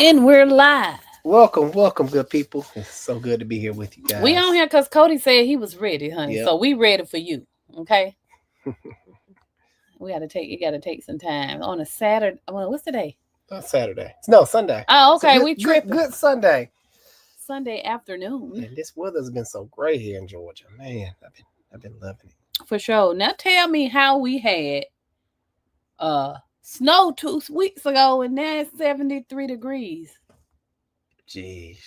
And we're live. Welcome, good people. It's so good to be here with you guys. We on here because Cody said he was ready, honey. Yep. So we ready for you. Okay. You gotta take some time. On a Saturday. Well, what's today? Saturday. No, Sunday. Oh, okay. Good, we tripping. Good Sunday. Sunday afternoon. And this weather's been so great here in Georgia. Man, I've been loving it. For sure. Now tell me how we had snow 2 weeks ago and now it's 73 degrees. Jeez.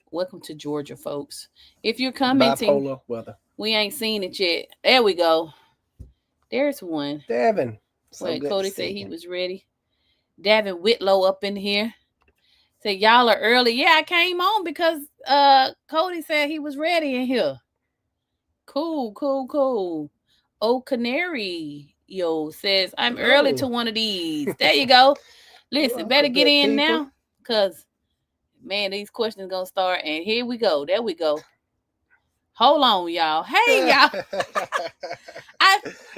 Welcome to Georgia, folks. If you're commenting, bipolar weather. We ain't seen it yet. There we go. There's one. Devin. So wait, Cody said he was ready. Davin Whitlow up in here. Said y'all are early. Yeah, I came on because Cody said he was ready in here. Cool. Oh, Canary says I'm early to one of these. There you go. Listen, better get in people. Now, cause man, these questions gonna start, and here we go. There we go. Hold on, y'all. Hey, y'all.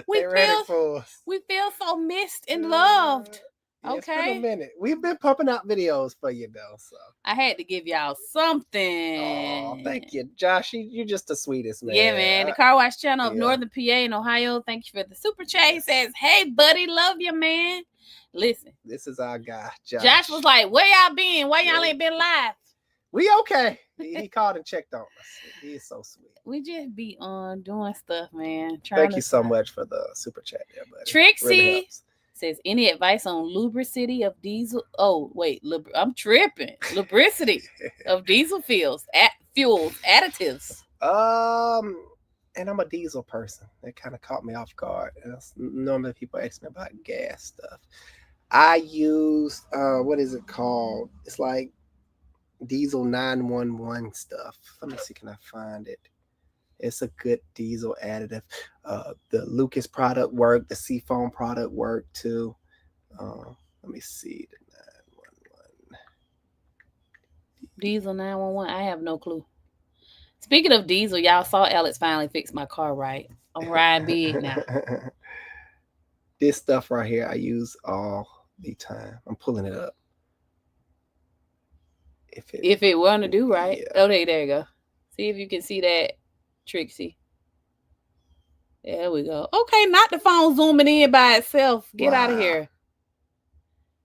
we feel so missed and loved. Yeah, okay. It's been a minute. We've been pumping out videos for you though, so I had to give y'all something. Oh, thank you, Josh. You're just the sweetest, man. Yeah, man. The Car Wash Channel of Northern PA in Ohio. Thank you for the super chat. He says, "Hey, buddy, love you, man." Listen, this is our guy, Josh. Josh was like, "Where y'all been? Why y'all ain't been live?" We okay. He called and checked on us. He is so sweet. We just be on doing stuff, man. Thank you so much for the super chat there, buddy. Trixie really says, any advice on lubricity of diesel? Oh, wait, I'm tripping. Lubricity of diesel fuels, additives. And I'm a diesel person. That kind of caught me off guard. Normally people ask me about gas stuff. I use what is it called? It's like diesel 911 stuff. Let me see, can I find it? It's a good diesel additive. The Lucas product worked. The Seafoam product worked too. Let me see. The 911. Diesel 911. I have no clue. Speaking of diesel, y'all saw Alex finally fix my car right. I'm riding big now. This stuff right here I use all the time. I'm pulling it up. If it want to do right. Yeah. Okay, there you go. See if you can see that, Trixie. There we go. Okay, not the phone zooming in by itself. Get out of here.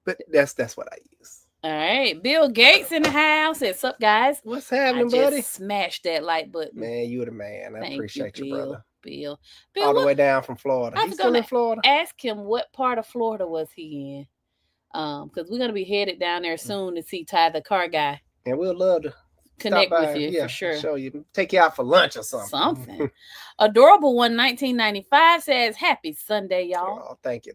But that's what I use. All right. Bill Gates in the house. What's up, guys? What's happening, buddy? Smash that like button. Man, you the man. I appreciate you, brother. Bill. All the way down from Florida. He's still in Florida. Ask him what part of Florida was he in. Because we're gonna be headed down there soon to see Ty the car guy. And we'll love to connect with you for sure. Show you, take you out for lunch or something. Adorable one 1995 says, "Happy Sunday, y'all." Oh, thank you.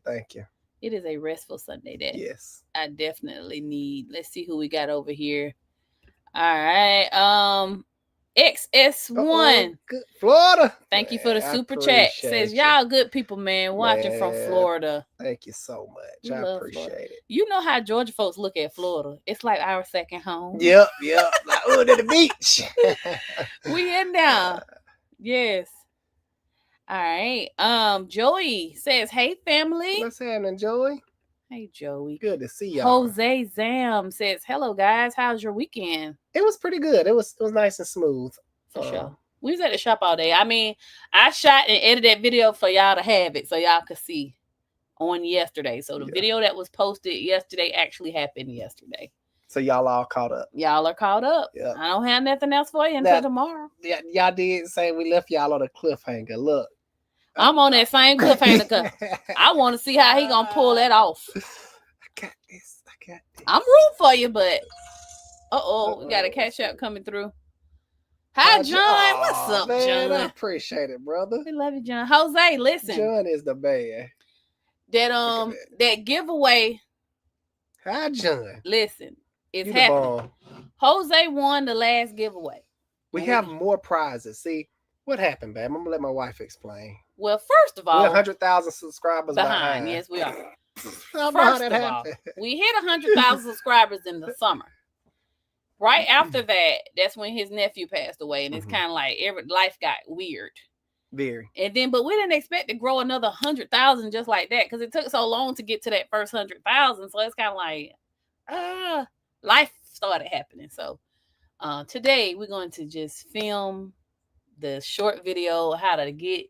It is a restful Sunday day. Yes, I definitely need. Let's see who we got over here. All right, XS1. Good Florida. Thank you for the super chat. Says y'all good people, man. Watching from Florida. Thank you so much. I appreciate it. You know how Georgia folks look at Florida. It's like our second home. Yep. Like to the beach. We in there. Yes. All right. Joey says, "Hey, family." What's happening, Joey? Hey, Joey. Good to see y'all. Jose Zam says, "Hello, guys. How's your weekend?" It was pretty good. It was nice and smooth. For sure. We was at the shop all day. I mean, I shot and edited that video for y'all to have it so y'all could see on yesterday. So the video that was posted yesterday actually happened yesterday. So y'all all caught up. Y'all are caught up. Yep. I don't have nothing else for you until tomorrow. Yeah, y'all did say we left y'all on a cliffhanger. Look. I'm on that same cliffhanger. I want to see how he gonna pull that off. I got this. I'm rooting for you, but we got a cash out coming through. Hi, John. What's up, man, John? I appreciate it, brother. We love you, John. Jose, listen. John is the man. That giveaway. Hi, John. Listen, it's happening. Jose won the last giveaway. We have more prizes. See, what happened, babe? I'm gonna let my wife explain. Well, first of all, we're 100,000 subscribers behind. Yes, we are. First of all, we hit 100,000 subscribers in the summer. Right after that, that's when his nephew passed away, and it's kind of like life got weird. Very. And then, but we didn't expect to grow another 100,000 just like that because it took so long to get to that first 100,000. So it's kind of like, life started happening. So today we're going to just film the short video how to get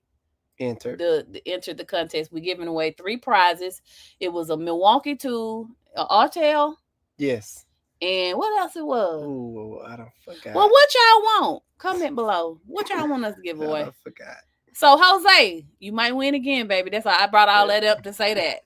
enter enter the contest. We're giving away 3 prizes. It was a Milwaukee tool, a RTL. Yes. And what else it was? Ooh, I don't forgot. Well, what y'all want? Comment below. What y'all want us to give away? I forgot. So Jose, you might win again, baby. That's why I brought all that up to say that.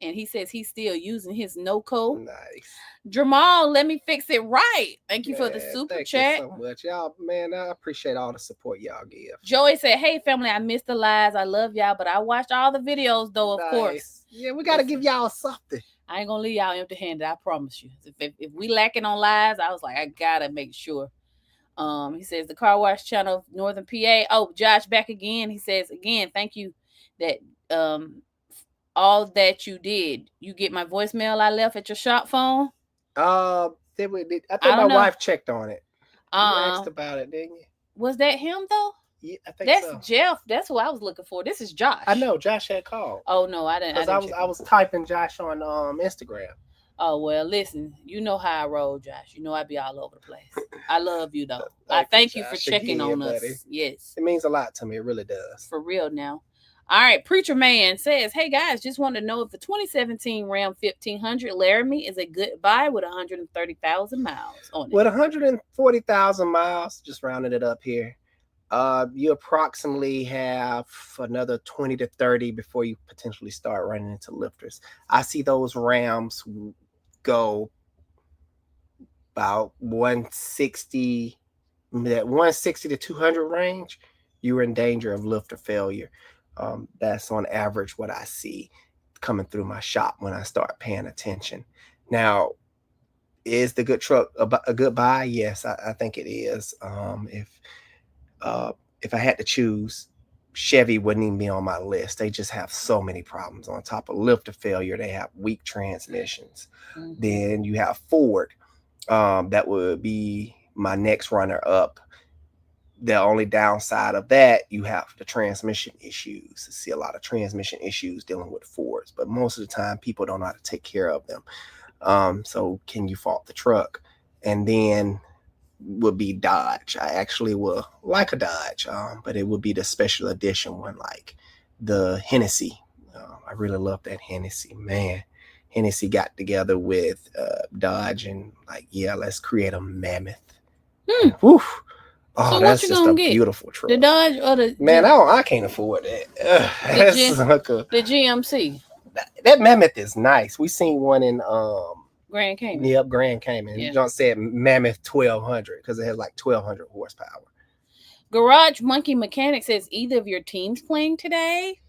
And he says he's still using his no code. Nice. Jamal, let me fix it right. Thank you for the super chat. Thank you so much. Y'all, man, I appreciate all the support y'all give. Joey said, hey, family, I missed the lives. I love y'all, but I watched all the videos, though, of course. Yeah, we got to give y'all something. I ain't going to leave y'all empty-handed. I promise you. If we lacking on lives, I was like, I got to make sure. He says, the Car Wash Channel, Northern PA. Oh, Josh back again. He says, again, thank you that all that you did. You get my voicemail I left at your shop phone? I think my wife checked on it. You asked about it, didn't you? Was that him though? Yeah, I think that's so. Jeff. That's who I was looking for. This is Josh. I know Josh had called. Oh no, I didn't. I was typing Josh on Instagram. Oh well, listen. You know how I roll, Josh. You know I be all over the place. I love you though. I thank you for checking on us. Buddy. Yes, it means a lot to me. It really does. For real now. All right, Preacher Man says, hey guys, just want to know if the 2017 Ram 1500 Laramie is a good buy with 130,000 miles on it. With 140,000 miles, just rounding it up here, you approximately have another 20 to 30 before you potentially start running into lifters. I see those Rams go about 160, that 160 to 200 range. You're in danger of lifter failure. That's on average what I see coming through my shop when I start paying attention. Now, is the good truck a good buy? Yes, I think it is. If I had to choose, Chevy wouldn't even be on my list. They just have so many problems. On top of lifter failure, they have weak transmissions. Mm-hmm. Then you have Ford. That would be my next runner up. The only downside of that, you have the transmission issues. I see a lot of transmission issues dealing with Fords, but most of the time people don't know how to take care of them. So can you fault the truck? And then would be Dodge. I actually will like a Dodge, but it would be the special edition one, like the Hennessy. I really love that Hennessy, man. Hennessy got together with Dodge and like, yeah, let's create a Mammoth. Woof. Oh, so that's just a beautiful truck. The Dodge or the man? I can't afford that. The GMC. That Mammoth is nice. We seen one in Grand Cayman. Yep, Grand Cayman. Yeah. John said Mammoth 1200 because it has like 1200 horsepower. Garage Monkey Mechanic says, either of your teams playing today?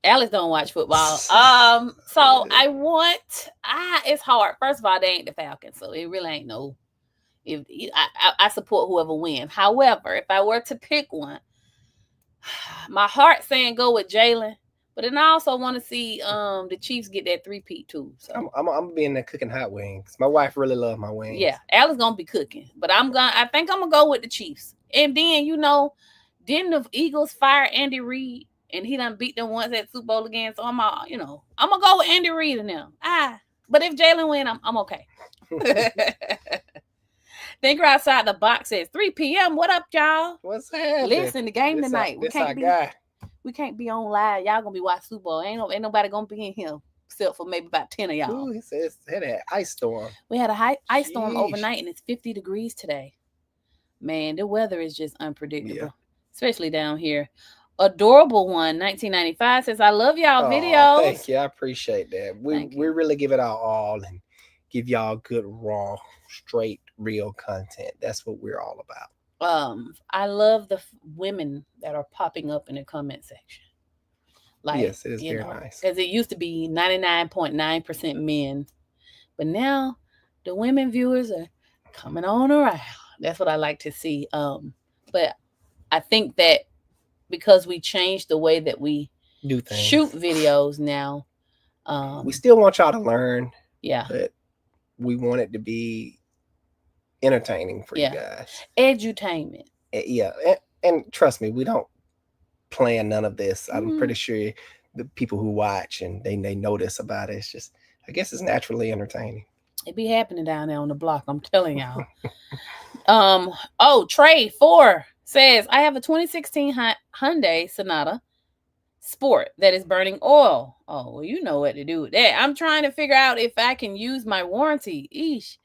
Alice don't watch football. So it's hard. First of all, they ain't the Falcons, so it really ain't no. If I support whoever wins. However, if I were to pick one, my heart saying go with Jalen, but then I also want to see the Chiefs get that 3-peat too. So I'm being there cooking hot wings. My wife really loves my wings. Yeah, Alice gonna be cooking, but I think I'm gonna go with the Chiefs. And then didn't the Eagles fire Andy Reid and he done beat them once at Super Bowl again? So I'm gonna go with Andy Reid and them. But if Jalen win, I'm okay. Thinker Outside the Box says 3 p.m. What up, y'all? What's happening? Listen, the game tonight. We can't be on live. Y'all gonna be watching Super Bowl. Ain't nobody gonna be in here except for maybe about 10 of y'all. Ooh, he says it had an ice storm. We had a ice storm overnight, and it's 50 degrees today. Man, the weather is just unpredictable, especially down here. Adorable One 1995 says, I love y'all videos. Thank you. I appreciate that. We really give it our all and give y'all good, raw, straight, real content. That's what we're all about. I love the women that are popping up in the comment section. Like, yes, it is very nice. Because it used to be 99.9% men, but now the women viewers are coming on around. That's what I like to see. But I think that because we changed the way that we do things, shoot videos now, we still want y'all to learn. Yeah, but we want it to be entertaining for you guys. Edutainment. Yeah, and trust me, we don't plan none of this. I'm pretty sure the people who watch and they know this about it. It's just, I guess it's naturally entertaining. It be happening down there on the block. I'm telling y'all. Trey 4 says, I have a 2016 Hyundai Sonata Sport that is burning oil. Oh, well, you know what to do with that. I'm trying to figure out if I can use my warranty. Eesh.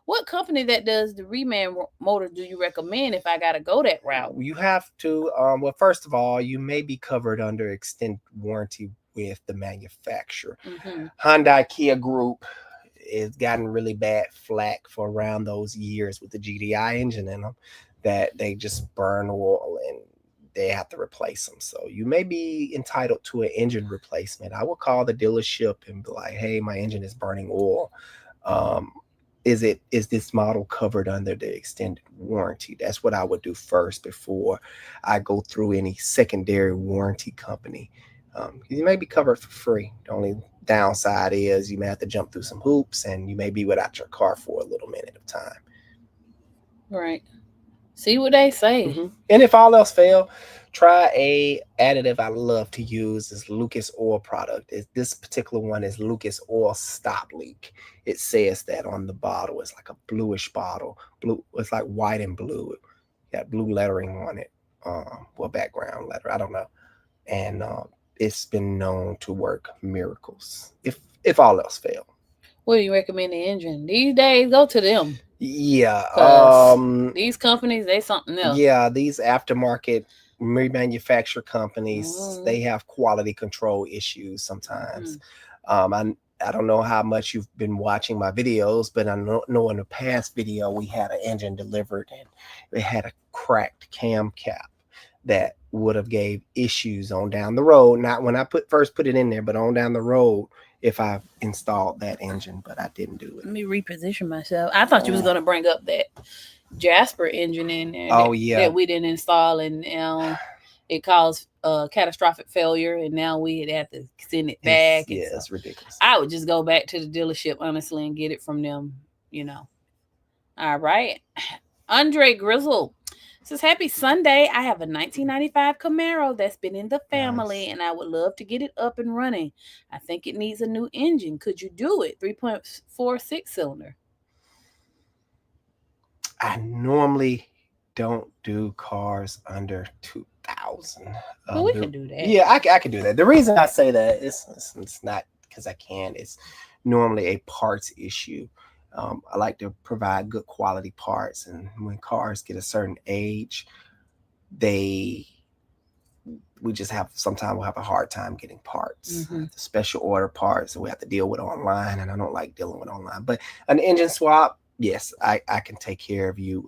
What company that does the reman motor do you recommend if I got to go that route? You have to, well, first of all, you may be covered under extended warranty with the manufacturer. Hyundai Kia Group has gotten really bad flack for around those years with the GDI engine in them, that they just burn oil and they have to replace them. So you may be entitled to an engine replacement. I will call the dealership and be like, hey, my engine is burning oil. Is this model covered under the extended warranty? That's what I would do first before I go through any secondary warranty company. You may be covered for free. The only downside is you may have to jump through some hoops and you may be without your car for a little minute of time. Right. See what they say. And if all else fail, try a additive I love to use is Lucas Oil product. This particular one is Lucas Oil Stop Leak. It says that on the bottle. It's like a bluish bottle. Blue. It's like white and blue. Got blue lettering on it. Well, background letter. I don't know. And it's been known to work miracles if all else fail. What do you recommend the engine? These days, go to them. Yeah. These companies, they something else. Yeah, these aftermarket remanufacture companies, they have quality control issues sometimes. I don't know how much you've been watching my videos, but I know in the past video we had an engine delivered and it had a cracked cam cap that would have gave issues on down the road. Not when I first put it in there, but on down the road if I installed that engine, but I didn't do it. Let me reposition myself. I thought you was going to bring up that Jasper engine in there. That we didn't install, and it caused catastrophic failure, and now we have to send it back. It's ridiculous. I would just go back to the dealership, honestly, and get it from them, All right. Andre Grizzle says, happy Sunday. I have a 1995 Camaro that's been in the family, and I would love to get it up and running. I think it needs a new engine. Could you do it? 3.46 cylinder. I normally don't do cars under 2,000. Well, we can do that. Yeah, I can do that. The reason I say that is it's not because I can. It's normally a parts issue. I like to provide good quality parts, and when cars get a certain age, we just sometimes we'll have a hard time getting parts, special order parts that we have to deal with online, and I don't like dealing with online. But an engine swap, yes, I can take care of you.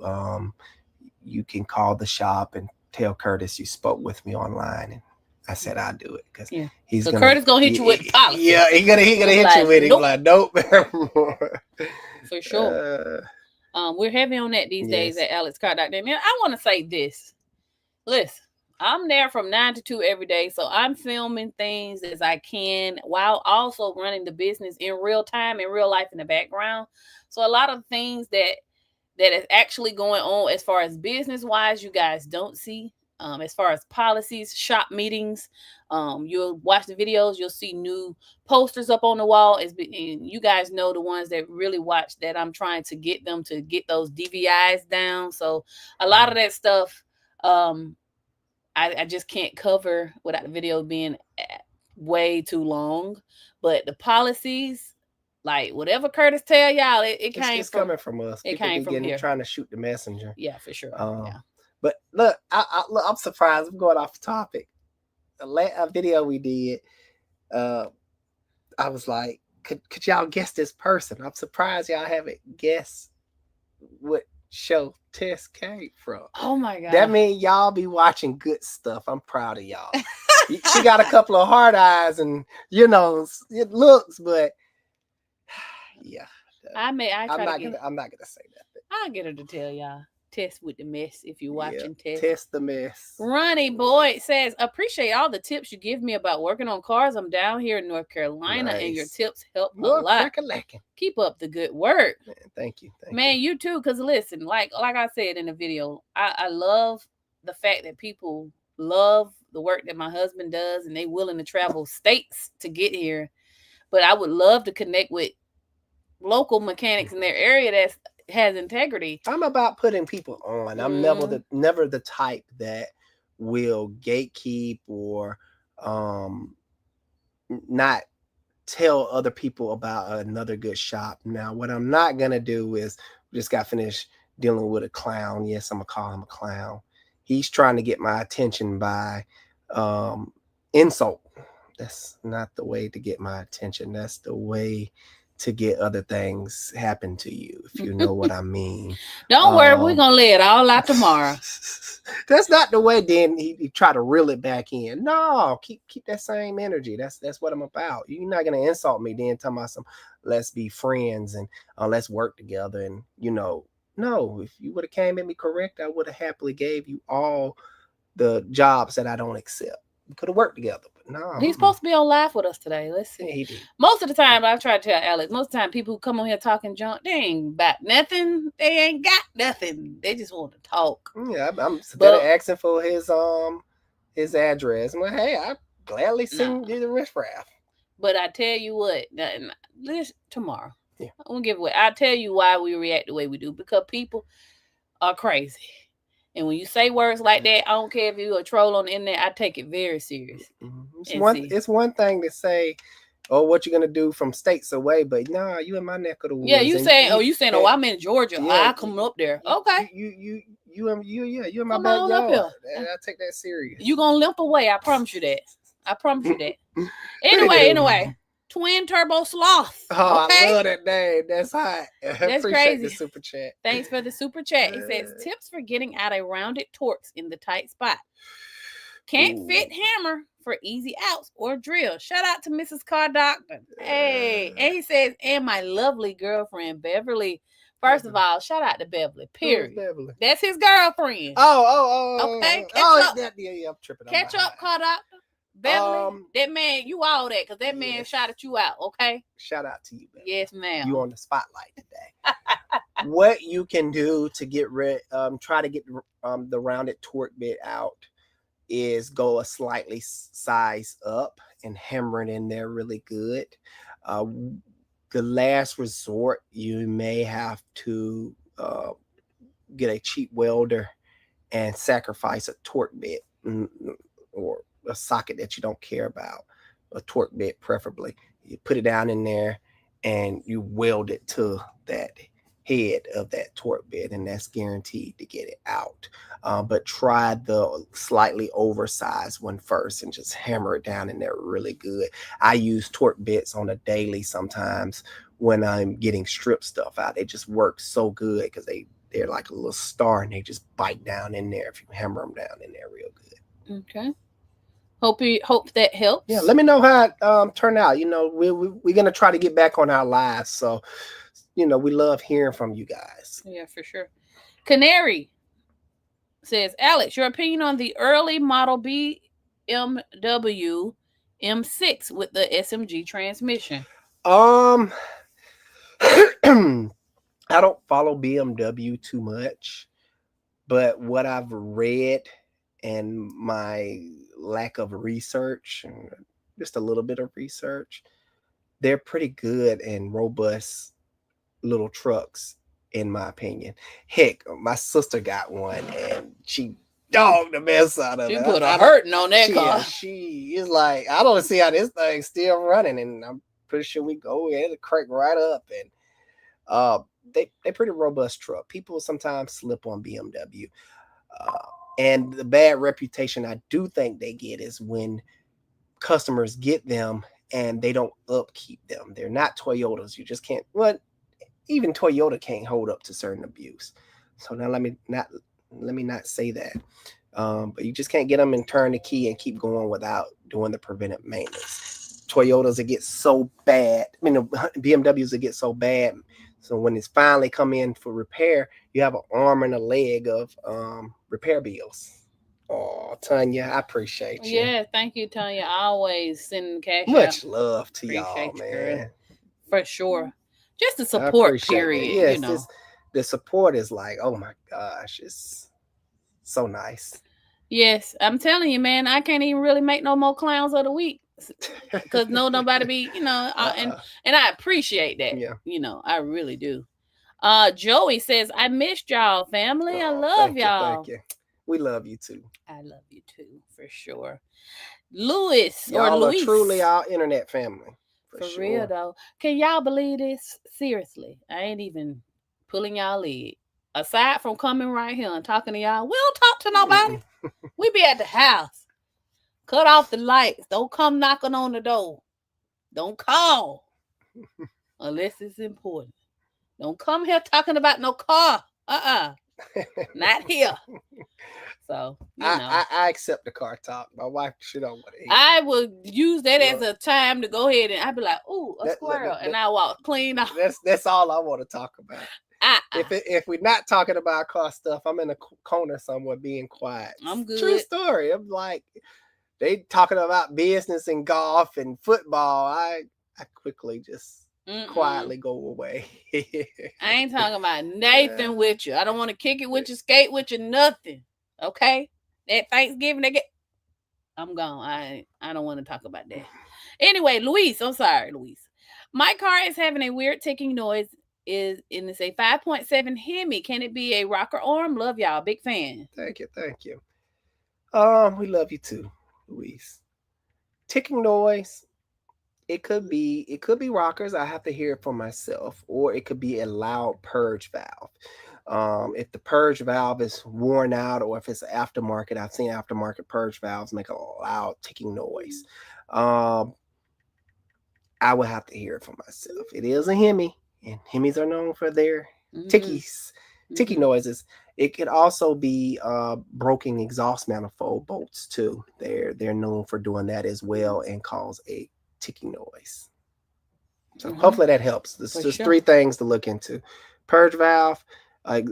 You can call the shop and tell Curtis you spoke with me online, and I said I'd do it because Curtis gonna hit you with the policy. Yeah, he gonna hit you with it. Nope. Like, nope. For sure. We're heavy on that these days at AlexCar.net. Man, I want to say this. Listen, I'm there from 9 to 2 every day, so I'm filming things as I can while also running the business in real time, in real life in the background. So a lot of things that is actually going on as far as business-wise, you guys don't see. As far as policies, shop meetings, you'll watch the videos, you'll see new posters up on the wall. And you guys know the ones that really watch that I'm trying to get them to get those DVIs down. So a lot of that stuff, I just can't cover without the video being way too long. But the policies, like whatever Curtis tell y'all, it's coming from us. It came from here. Trying to shoot the messenger. Yeah, for sure. But look, I'm surprised. I'm going off topic. A video we did, I was like, could y'all guess this person? I'm surprised y'all haven't guessed what show Tess came from. Oh my God. That means y'all be watching good stuff. I'm proud of y'all. She got a couple of hard eyes and, it looks, but yeah. I'm not gonna say that. I'll get her to tell y'all. Test with the mess if you're watching. Test the mess. Ronnie Boyd says, appreciate all the tips you give me about working on cars. I'm down here in North Carolina, and your tips help a lot. Keep up the good work. Man, thank you. Man, you too. Because listen, like I said in the video, I love the fact that people love the work that my husband does, and they willing to travel states to get here. But I would love to connect with local mechanics in their area that has integrity. I'm about putting people on. I'm never the type that will gatekeep or not tell other people about another good shop. Now, what I'm not gonna do is just got finished dealing with a clown. Yes, I'm gonna call him a clown. He's trying to get my attention by insult. That's not the way to get my attention. That's the way to get other things happen to you, if you know what I mean. Don't worry, we're gonna lay it all out tomorrow. That's not the way. Then he try to reel it back in. No, keep that same energy. That's what I'm about. You're not gonna insult me then tell me some let's be friends and let's work together. And no, if you would have came at me correct, I would have happily gave you all the jobs that I don't accept. We could have worked together, but no. He's supposed to be on live with us today. Let's see. Yeah, he did. Most of the time, I try to tell Alex, most of the time people who come on here talking junk, they ain't got nothing. They ain't got nothing. They just want to talk. Yeah, I'm asking for his address. I'm like, hey, I gladly send you the riffraff. But I tell you what, this tomorrow. Yeah. I'm gonna give away. I'll tell you why we react the way we do, because people are crazy. And when you say words like that, I don't care if you're a troll on the internet, I take it very serious. Mm-hmm. It's one thing to say, oh, what you gonna do from states away, but nah, you in my neck of the woods. Yeah, you saying, I'm in Georgia. Yeah, I come up there. Okay. You in my backyard. I take that serious. You gonna limp away, I promise you that. Anyway. Twin Turbo Sloth. Oh, okay? I love that name. That's hot. That's crazy. The super chat. Thanks for the super chat. It says tips for getting out a rounded Torx in the tight spot. Can't fit hammer for easy outs or drill. Shout out to Mrs. Car Doctor. Hey. And he says, and my lovely girlfriend, Beverly. First of all, shout out to Beverly. Period. Beverly? That's his girlfriend. Oh. Okay. I'm tripping. Catch up, Car Doctor. Beverly, that man, you all that, because that man shouted you out, okay? Shout out to you, Beverly. Yes, ma'am. You on the spotlight today. What you can do to get try to get the rounded torque bit out is go a slightly size up and hammer it in there really good. The last resort, you may have to get a cheap welder and sacrifice a torque bit or a socket that you don't care about, a torque bit preferably. You put it down in there and you weld it to that head of that torque bit, and that's guaranteed to get it out. But try the slightly oversized one first and just hammer it down in there really good. I use torque bits on a daily sometimes when I'm getting strip stuff out. They just work so good because they're like a little star and they just bite down in there if you hammer them down in there real good. Okay. Hope that helps. Yeah, let me know how it turned out. We're gonna try to get back on our lives, so we love hearing from you guys. Yeah, for sure. Canary says, Alex, your opinion on the early model BMW M6 with the SMG transmission? I don't follow BMW too much, but what I've read and my lack of research, just a little bit of research, they're pretty good and robust little trucks, in my opinion. Heck, my sister got one and she dogged the mess out of it. She put a hurting on that car. She is like, I don't see how this thing's still running, and I'm pretty sure we go and it'll crank right up. And they're pretty robust truck. People sometimes slip on BMW. And the bad reputation I do think they get is when customers get them and they don't upkeep them. They're not Toyotas. You just can't. Well, even Toyota can't hold up to certain abuse. So now let me not say that. But you just can't get them and turn the key and keep going without doing the preventive maintenance. Toyotas that get so bad. BMWs that get so bad. So when it's finally come in for repair, you have an arm and a leg of repair bills. Oh, Tanya, I appreciate you. Yeah, thank you, Tanya. I always send cash Much out. love to y'all, man. For sure. Just the support, period. Yes, the support is like, oh my gosh, it's so nice. Yes, I'm telling you, man, I can't even really make no more clowns of the week. because nobody be, and I appreciate that. Yeah. I really do. Joey says, I missed y'all, family. I love Thank you, y'all. thank you. We love you too. I love you too, for sure. Louis or Y'all are Luis. truly our internet family. For sure. real though. Can y'all believe this? Seriously. I ain't even pulling y'all leg. Aside from coming right here and talking to y'all, we don't talk to nobody. We be at the house. Cut off the lights. Don't come knocking on the door. Don't call. Unless it's important. Don't come here talking about no car. Not here. So, I accept the car talk. My wife, she don't want to hear. I would use that as a time to go ahead and I'd be like, ooh, a squirrel. And I walk clean off. That's all I want to talk about. If we're not talking about car stuff, I'm in a corner somewhere being quiet. I'm good. True story. I'm like, they talking about business and golf and football. I quickly just quietly go away. I ain't talking about Nathan with you. I don't want to kick it with you, skate with you, nothing. Okay? That Thanksgiving, I'm gone. I don't want to talk about that. Anyway, Luis, I'm sorry, Luis. My car is having a weird ticking noise. It's a 5.7 Hemi. Can it be a rocker arm? Love y'all. Big fan. Thank you. We love you too, Luis. Ticking noise. It could be rockers. I have to hear it for myself, or it could be a loud purge valve. If the purge valve is worn out, or if it's aftermarket, I've seen aftermarket purge valves make a loud ticking noise. I would have to hear it for myself. It is a Hemi, and Hemis are known for their ticky noises. It could also be broken exhaust manifold bolts too. They're known for doing that as well and cause a ticking noise. So hopefully that helps. There's just 3 things to look into: purge valve,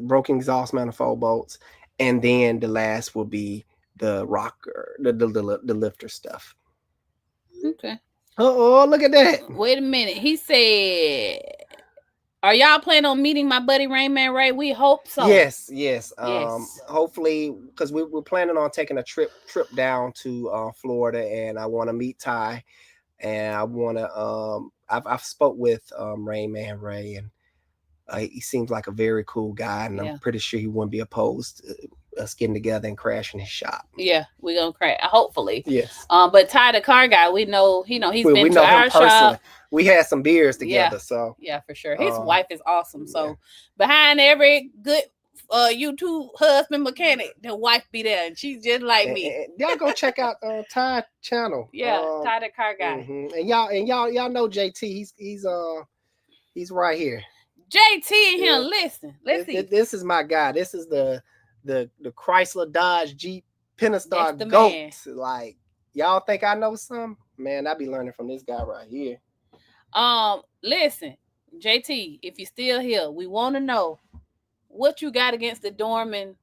broken exhaust manifold bolts, and then the last will be the rocker, the lifter stuff. Okay. Look at that. Wait a minute. He said, are y'all planning on meeting my buddy Rain Man Ray? We hope so. Yes. Hopefully, because we're planning on taking a trip down to Florida, and I want to meet Ty, and I want to. I've spoke with Rain Man Ray, and he seems like a very cool guy, and I'm pretty sure he wouldn't be opposed to us getting together and crashing his shop. Yeah, we're gonna crash, hopefully. Yes. But Ty, the car guy, we know he's been to our shop. We had some beers together, so yeah, for sure. His wife is awesome. So behind every good YouTube husband mechanic, the wife be there, and she's just like me. And y'all go check out Ty channel. Yeah, Ty the car guy. And y'all know JT. He's right here. JT and him, listen. Let's see. This is my guy. This is the Chrysler Dodge Jeep Pentastar GOAT. Man. Like, y'all think I know some? Man, I be learning from this guy right here. Listen, JT, if you're still here, we want to know what you got against the Dorman.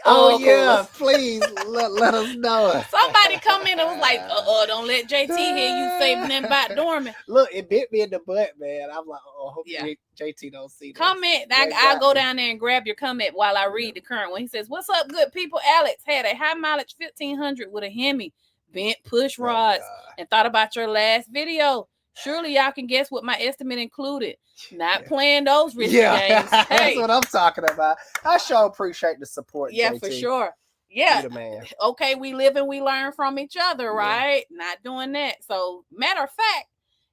Oh yeah, please let us know. Somebody come in and was like, don't let JT hear you say nothing about Dorman. Look, it bit me in the butt, man. I'm like, hope JT don't see that. Comment. I'll go down there and grab your comment while I read the current one. He says, what's up, good people? Alex had a high mileage 1500 with a Hemi, bent push rods, and thought about your last video. Surely y'all can guess what my estimate included. Not playing those risky games. Hey. That's what I'm talking about. I sure appreciate the support. Yeah, JT. for sure. Yeah. You're the man. Okay, we live and we learn from each other, right? Yeah. Not doing that. So, matter of fact,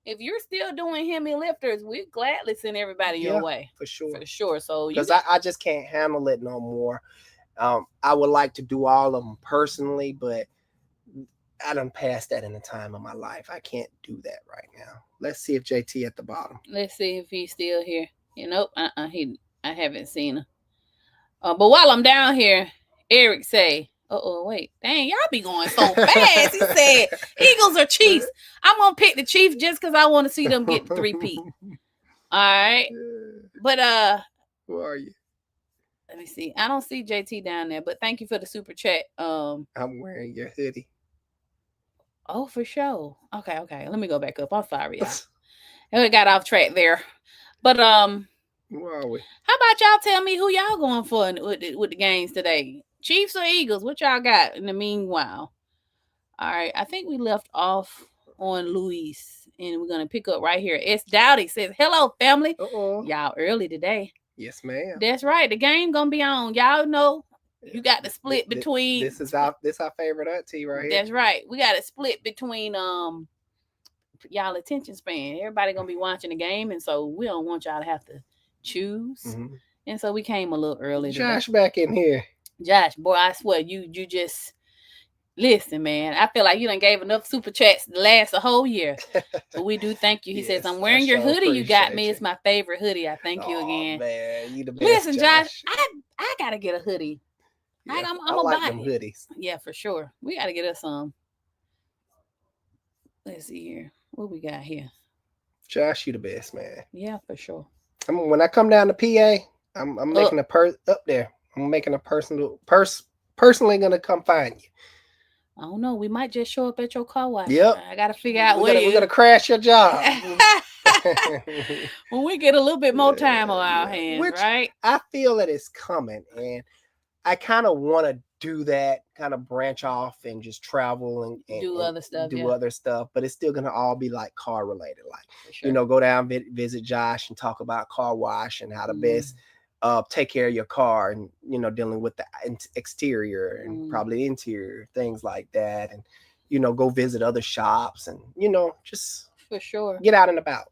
if you're still doing Hemi lifters, we gladly send everybody your way. For sure. For sure. So, because I just can't handle it no more. I would like to do all of them personally, but I done passed that in the time of my life. I can't do that right now. Let's see if JT at the bottom. Let's see if he's still here. I haven't seen him. But while I'm down here, Eric say, wait, dang, y'all be going so fast. He said, Eagles or Chiefs. I'm gonna pick the Chiefs just because I want to see them get the 3-peat. All right. But where are you? Let me see. I don't see JT down there, but thank you for the super chat. I'm wearing your hoodie. Oh, for sure. Okay. Let me go back up. I'm sorry, y'all. We got off track there. But where are we? How about y'all tell me who y'all going for with the games today? Chiefs or Eagles? What y'all got in the meanwhile? All right. I think we left off. on Luis. And we're going to pick up right here. S. Dowdy says, hello, family. Uh-oh. Y'all early today. Yes, ma'am. That's right. The game going to be on. Y'all know you got to split between. This is our favorite auntie right here. That's right. We got to split between y'all attention span. Everybody going to be watching the game. And so we don't want y'all to have to choose. Mm-hmm. And so we came a little early Josh today. back in here. Josh, boy, I swear, you just... Listen, man, I feel like you done gave enough super chats to last a whole year. But we do thank you. He says, I'm wearing your hoodie you got me. It's my favorite hoodie. I thank you again. Man, you the best, listen, Josh, I got to get a hoodie. Yeah, I'm I like them hoodies. Yeah, for sure. We got to get us some. Let's see here. What we got here? Josh, you the best, man. Yeah, for sure. When I come down to PA, I'm making up there. I'm making a personally gonna come find you. I don't know. We might just show up at your car wash. Yep. I got to figure out where we're gonna crash your job. When we get a little bit more time on our hands, right? I feel that it's coming, and I kind of want to do that, kind of branch off and just travel and do other stuff. But it's still gonna all be like car related, like sure. Go down visit Josh and talk about car wash and how to best take care of your car, and dealing with the exterior and probably interior, things like that, and go visit other shops and just for sure get out and about.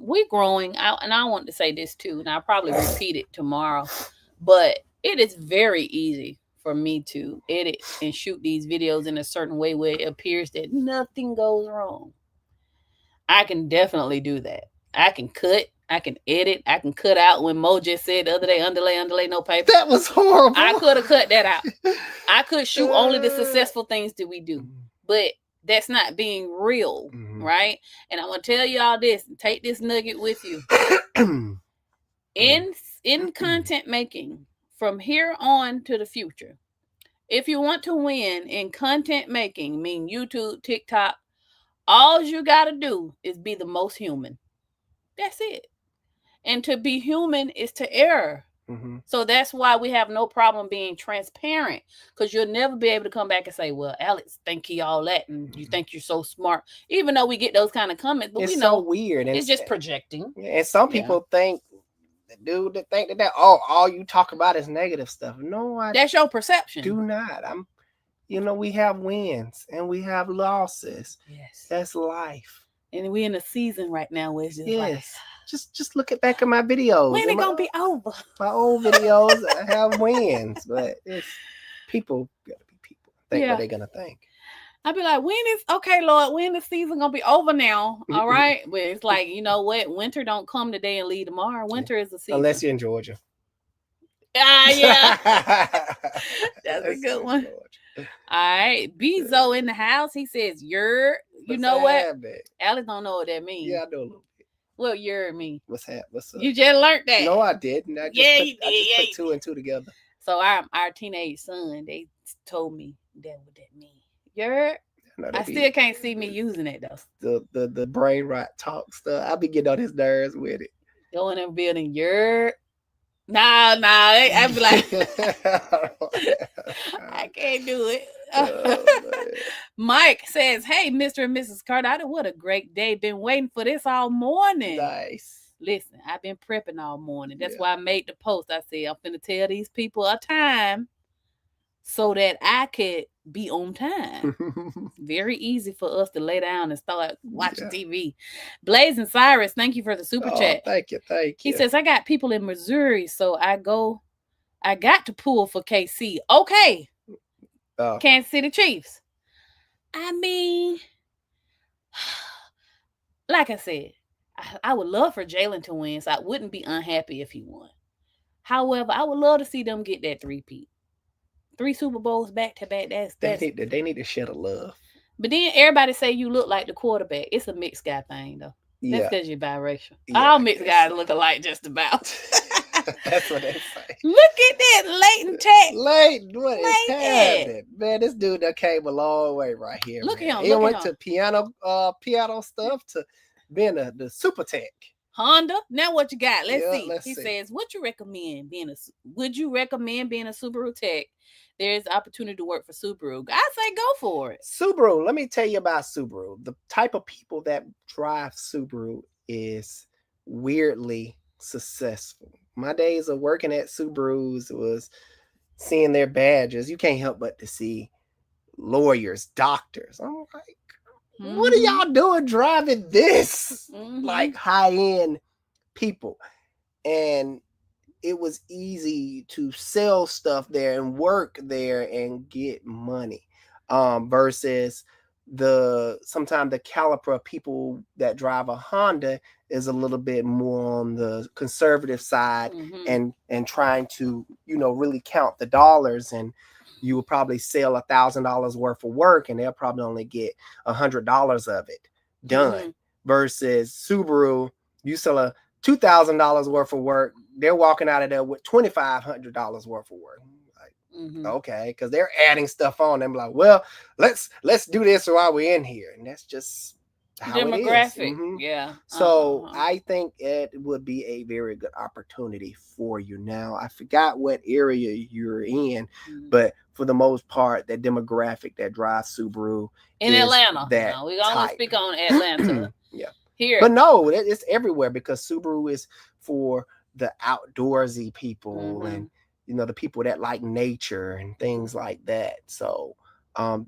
We're growing out, and I want to say this too, and I'll probably repeat it tomorrow, but it is very easy for me to edit and shoot these videos in a certain way where it appears that nothing goes wrong. I can definitely do that. I can cut, I can edit, I can cut out when Mo just said the other day, underlay, no paper. That was horrible. I could have cut that out. I could shoot only the successful things that we do, but that's not being real, right? And I want to tell y'all this, and take this nugget with you. In content making, from here on to the future, if you want to win in content making, mean YouTube, TikTok, all you got to do is be the most human. That's it. And to be human is to err. So that's why we have no problem being transparent, because you'll never be able to come back and say, well, Alex think he all that and you think you're so smart, even though we get those kind of comments, but it's we know so weird. It's just projecting. And some people think that all you talk about is negative stuff. No, that's your perception. Do not. We have wins and we have losses. Yes, that's life. And we're in a season right now where it's just life. Just look back at my videos. When it gonna be over? My old videos have wins, but it's people gotta be people. Think what they're gonna think. I'd be like, Lord, when the season gonna be over now? All right. But it's like, you know what? Winter don't come today and leave tomorrow. Winter is the season. Unless you're in Georgia. Yeah. That's a good one. All right. Bezo in the house. He says, you know what? Alex don't know what that means. Yeah, I know a little bit. What mean? What's up? You just learned that. No, I didn't. I just put two and two together. So our teenage son, they told me what that means. I still can't see me using it though. The brain rot talk stuff. I be getting on his nerves with it. Going in building Nah. I'd be like, I can't do it. Mike says, hey, Mr. and Mrs. Carter, what a great day. Been waiting for this all morning. Nice. Listen, I've been prepping all morning. That's why I made the post. I said, I'm finna tell these people a time so that I could be on time. Very easy for us to lay down and start watching TV. Blazing Cyrus, thank you for the super chat. Thank you. He says, I got people in Missouri, so I got to pull for KC. Okay. Kansas City Chiefs. I mean, like I said, I would love for Jalen to win, so I wouldn't be unhappy if he won. However, I would love to see them get that 3-peat. 3 Super Bowls back to back. They need to share the love. But then everybody say you look like the quarterback. It's a mixed guy thing though. That's because you're biracial. All mixed guys look alike just about. That's what they say. Look at that latent tech. What is happening? Man, this dude that came a long way right here. Look at him. He went to piano stuff to being the super tech. Honda. Now what you got? Let's see. Let's He see. says, would you recommend being a Subaru tech? There's opportunity to work for Subaru. I say go for it. Subaru, let me tell you about Subaru. The type of people that drive Subaru is weirdly successful. My days of working at Subarus was seeing their badges. You can't help but to see lawyers, doctors. I'm like, what are y'all doing driving this? Like high-end people. And it was easy to sell stuff there and work there and get money. Versus sometimes the caliber of people that drive a Honda is a little bit more on the conservative side and trying to, really count the dollars, and you will probably sell $1,000 worth of work and they'll probably only get $100 of it done. Versus Subaru, you sell a $2,000 worth of work, they're walking out of there with $2,500 worth of work. Like, okay, because they're adding stuff on. I'm like, well, let's do this while we're in here, and that's just how demographic. It is. Yeah. So I think it would be a very good opportunity for you. Now, I forgot what area you're in, but for the most part, that demographic that drives Subaru in Atlanta. Now, we only speak on Atlanta. Yeah. Here. But no, it's everywhere, because Subaru is for the outdoorsy people and the people that like nature and things like that. So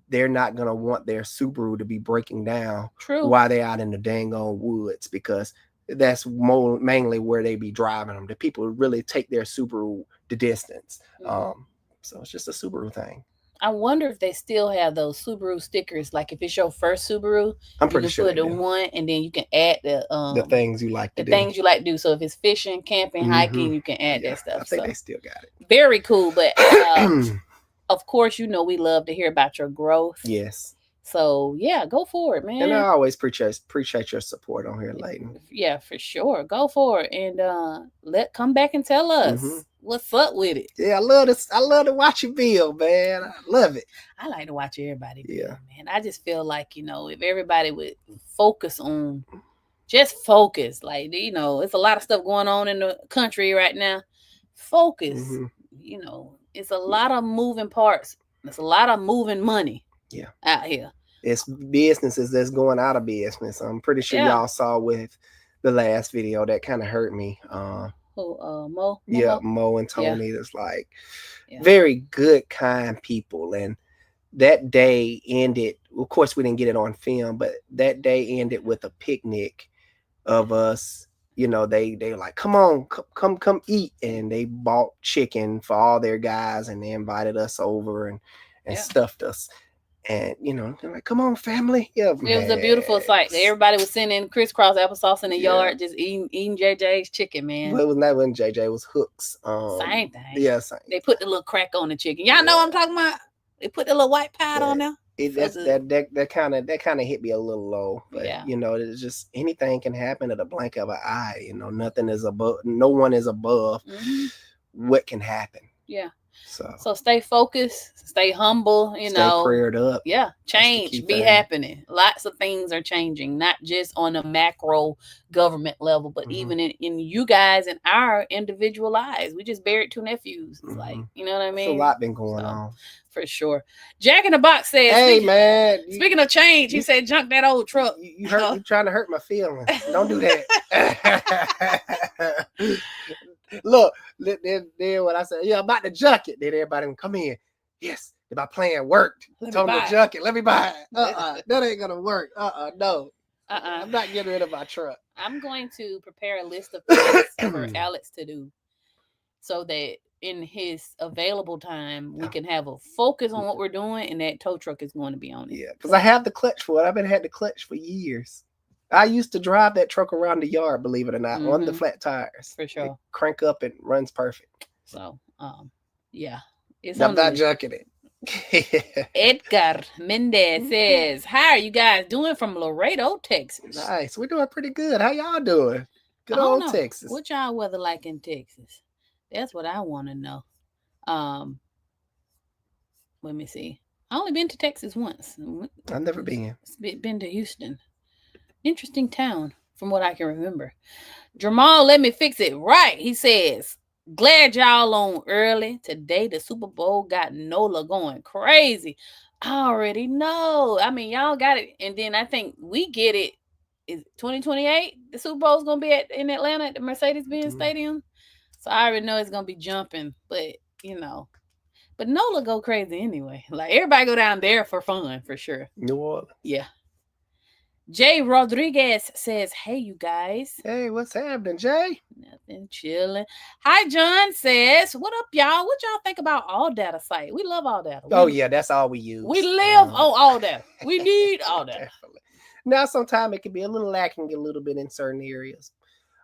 they're not gonna want their Subaru to be breaking down while they're out in the dang old woods, because that's mainly where they be driving them. The people really take their Subaru the distance. So it's just a Subaru thing. I wonder if they still have those Subaru stickers. Like if it's your first Subaru, I'm pretty sure you can put the one, and then you can add the things you like to do. Things you like to do. So if it's fishing, camping, hiking, you can add that stuff. I think they still got it. Very cool. But of course, we love to hear about your growth. Yes. So yeah, go for it, man. And I always appreciate your support on here, Layton. Yeah, for sure. Go for it, and come back and tell us what's up with it. Yeah, I love this. I love to watch you build, man. I love it. I like to watch everybody build, man. I just feel like if everybody would focus on, just focus. Like it's a lot of stuff going on in the country right now. Focus. It's a lot of moving parts. It's a lot of moving money. Yeah, out here. It's businesses that's going out of business. I'm pretty sure y'all saw with the last video that kind of hurt me. Mo? Yeah, Mo and Tony. That's like very good, kind people. And that day ended. Of course, we didn't get it on film, but that day ended with a picnic of us. They like, come on, come eat, and they bought chicken for all their guys, and they invited us over and stuffed us. And they're like, come on, family. Yeah, it was a beautiful sight. Everybody was sending crisscross applesauce in the yard, just eating JJ's chicken, man. Well, it wasn't JJ, it was Hooks. Same thing. Yeah, same. They put the little crack on the chicken. Y'all know what I'm talking about? They put the little white powder on there. That kind of hit me a little low. But it's just, anything can happen at a blink of an eye. Nothing is above, no one is above what can happen. Yeah. So stay focused, stay humble, stay prayed up. Yeah. Change be happening. Lots of things are changing, not just on a macro government level, but even in you guys and our individual lives. We just buried 2 nephews. It's like, you know what I mean? There's a lot been going on. For sure. Jack in the Box says, hey man, speaking of change, he said, junk that old truck. You trying to hurt my feelings. Don't do that. Look, then when I said, I'm about to junk it, then everybody can come in. Yes, my plan worked. Told me to junk it. Let me buy it. That ain't gonna work. No. I'm not getting rid of my truck. I'm going to prepare a list of things for Alex to do, so that in his available time we can have a focus on what we're doing, and that tow truck is going to be on it. Yeah, because I have the clutch for it. I've had the clutch for years. I used to drive that truck around the yard, believe it or not, on the flat tires. For sure. It crank up and runs perfect. So, yeah. I'm not junking it. Edgar Mendez says, how are you guys doing from Laredo, Texas? Nice. We're doing pretty good. How y'all doing? Good old Texas. What y'all weather like in Texas? That's what I want to know. Let me see. I only been to Texas once. I've never been. Been to Houston. Interesting town. from what I can remember. Jamal, let me fix it right. He says, glad y'all on early. Today, the Super Bowl got NOLA going crazy. I already know. I mean, y'all got it. And then I think we get it. Is 2028? The Super Bowl's going to be in Atlanta at the Mercedes-Benz Stadium. So I already know it's going to be jumping. But, but NOLA go crazy anyway. Like, everybody go down there for fun, for sure. New Orleans. Yeah. Jay Rodriguez says, hey, you guys. Hey, what's happening, Jay? Nothing, chilling. Hi, John says, what up, y'all? What y'all think about All Data site? We love All Data. Yeah, that's all we use. We live on All Data. We need All Data. Definitely. Now, sometimes it can be a little lacking a little bit in certain areas.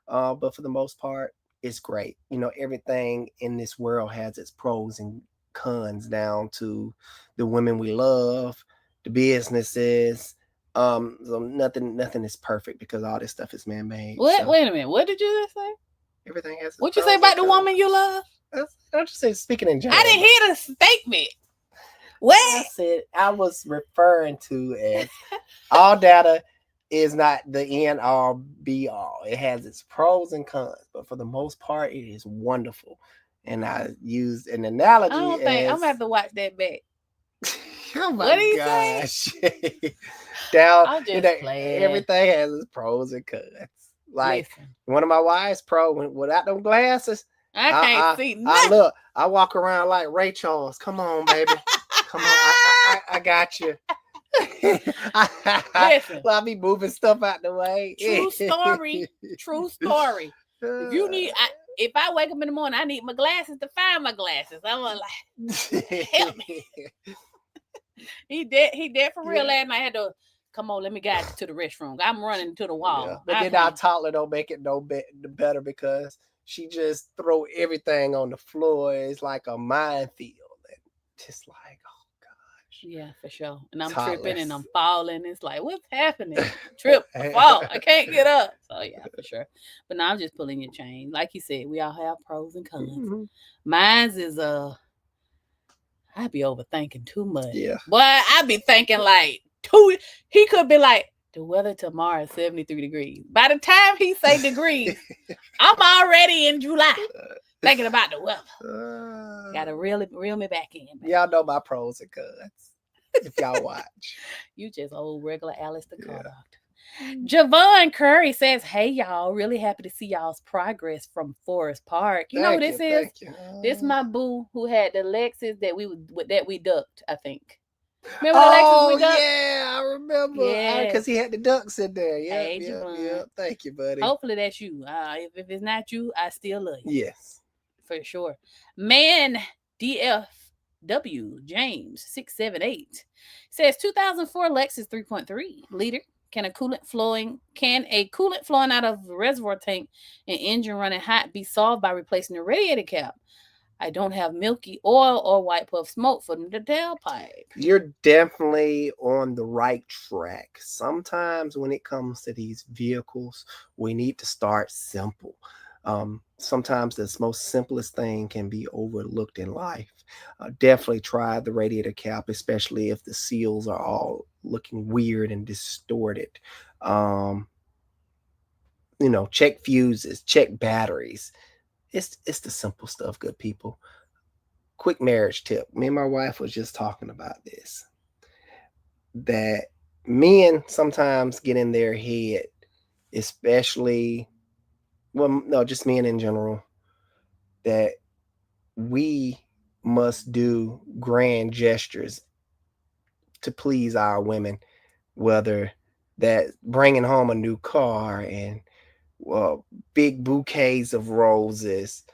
But for the most part, it's great. Everything in this world has its pros and cons, down to the women we love, the businesses. So nothing is perfect because all this stuff is man-made. What? So. Wait a minute. What did you just say? Everything has. What you say about the woman you love? I just say speaking in general. I didn't hear the statement. What? I said I was referring to as All Data is not the end all be all. It has its pros and cons, but for the most part, it is wonderful. And I used an analogy. I don't think I'm gonna have to watch that back. Oh my gosh. Down, everything has its pros and cons. Like, one of my wife's without them glasses, I can't see nothing. I walk around like Ray Charles. Come on, baby. Come on. I got you. I'll be moving stuff out the way. True story. If I wake up in the morning, I need my glasses to find my glasses. I'm like, help me. He dead for real. Last night I had to come on. Let me guide you to the restroom. I'm running to the wall. Yeah. But then our toddler don't make it no better because she just throw everything on the floor. It's like a minefield. And just like, oh gosh. Yeah, for sure. And I'm tripping and I'm falling. It's like, what's happening? Trip, fall. I can't get up. So yeah, for sure. But now I'm just pulling your chain. Like you said, we all have pros and cons. Mm-hmm. Mine's is I be overthinking too much. Yeah. But I be thinking like he could be like, the weather tomorrow is 73 degrees. By the time he say degrees, I'm already in July thinking about the weather. Gotta reel me back in. Man. Y'all know my pros and cons. If y'all watch. You just old regular Alice the car doctor. Javon Curry says, hey, y'all, really happy to see y'all's progress from Forest Park. You know who this is? This my boo who had the Lexus that we ducked, I think. Remember the Lexus we ducked? Yeah, I remember. Yeah. Because he had the ducks in there. Yeah. Thank you, buddy. Hopefully that's you. If it's not you, I still love you. Yes. For sure. Man, DFW James 678 says 2004 Lexus 3.3 liter. Can a coolant flowing out of the reservoir tank and engine running hot be solved by replacing the radiator cap? I don't have milky oil or white puff smoke from the tailpipe. You're definitely on the right track. Sometimes when it comes to these vehicles, we need to start simple. Sometimes the most simplest thing can be overlooked in life. Definitely try the radiator cap, especially if the seals are all looking weird and distorted. Check fuses, check batteries. It's the simple stuff, good people. Quick marriage tip. Me and my wife was just talking about this. That men sometimes get in their head, especially, just men in general, that we must do grand gestures to please our women, whether that bringing home a new car and big bouquets of roses,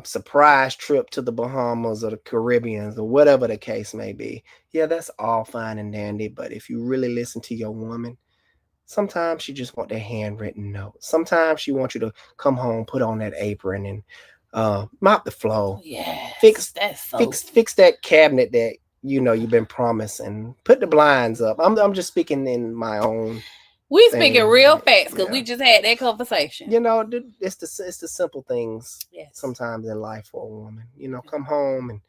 surprise trip to the Bahamas or the Caribbean or whatever the case may be. Yeah, that's all fine and dandy. But if you really listen to your woman, sometimes she just want that handwritten note. Sometimes she wants you to come home, put on that apron and mop the floor. Yeah, fix that cabinet that you've been promising. Put the blinds up. I'm just speaking in my own. We speaking real fast because we just had that conversation. It's the simple things. Yes. Sometimes in life for a woman. Come home and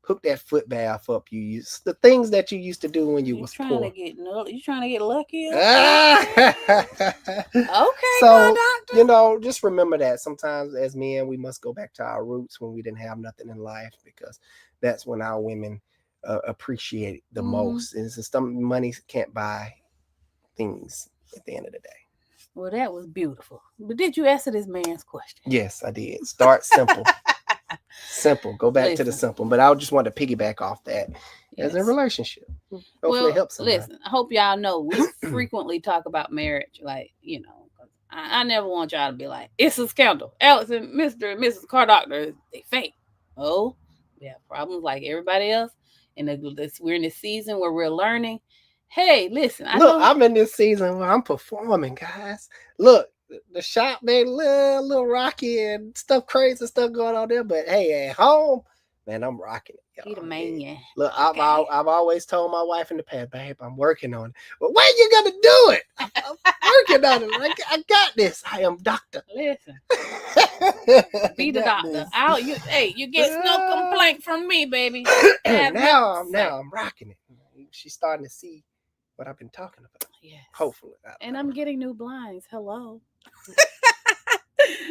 hook that foot bath up. You use the things that you used to do when you was trying poor. You trying to get lucky? Okay, So, doctor. just remember that sometimes as men, we must go back to our roots when we didn't have nothing in life, because that's when our women appreciate the most. And some money can't buy things at the end of the day. Well, that was beautiful. But did you answer this man's question? Yes, I did. Start simple. Simple. Go back to the simple. But I just want to piggyback off that as a relationship. Hopefully it helps somebody. Listen, I hope y'all know we frequently talk about marriage. Like, I never want y'all to be like, it's a scandal. Alex and Mr. and Mrs. Car Doctor, they fake. Oh, we have problems like everybody else. And we're in this season where we're learning. Hey, listen. I'm in this season where I'm performing, guys. Look, the shop may a little rocky and crazy stuff going on there, but hey, at home, man, I'm rocking it. He the man. Look, okay. I've always told my wife in the past, babe, I'm working on it. But when you gonna do it? I'm working on it. I got this. I am doctor. Listen, be the doctor. You get no complaint from me, baby. now I'm rocking it. She's starting to see what I've been talking about. Yes. Hopefully. And I'm getting new blinds. Hello.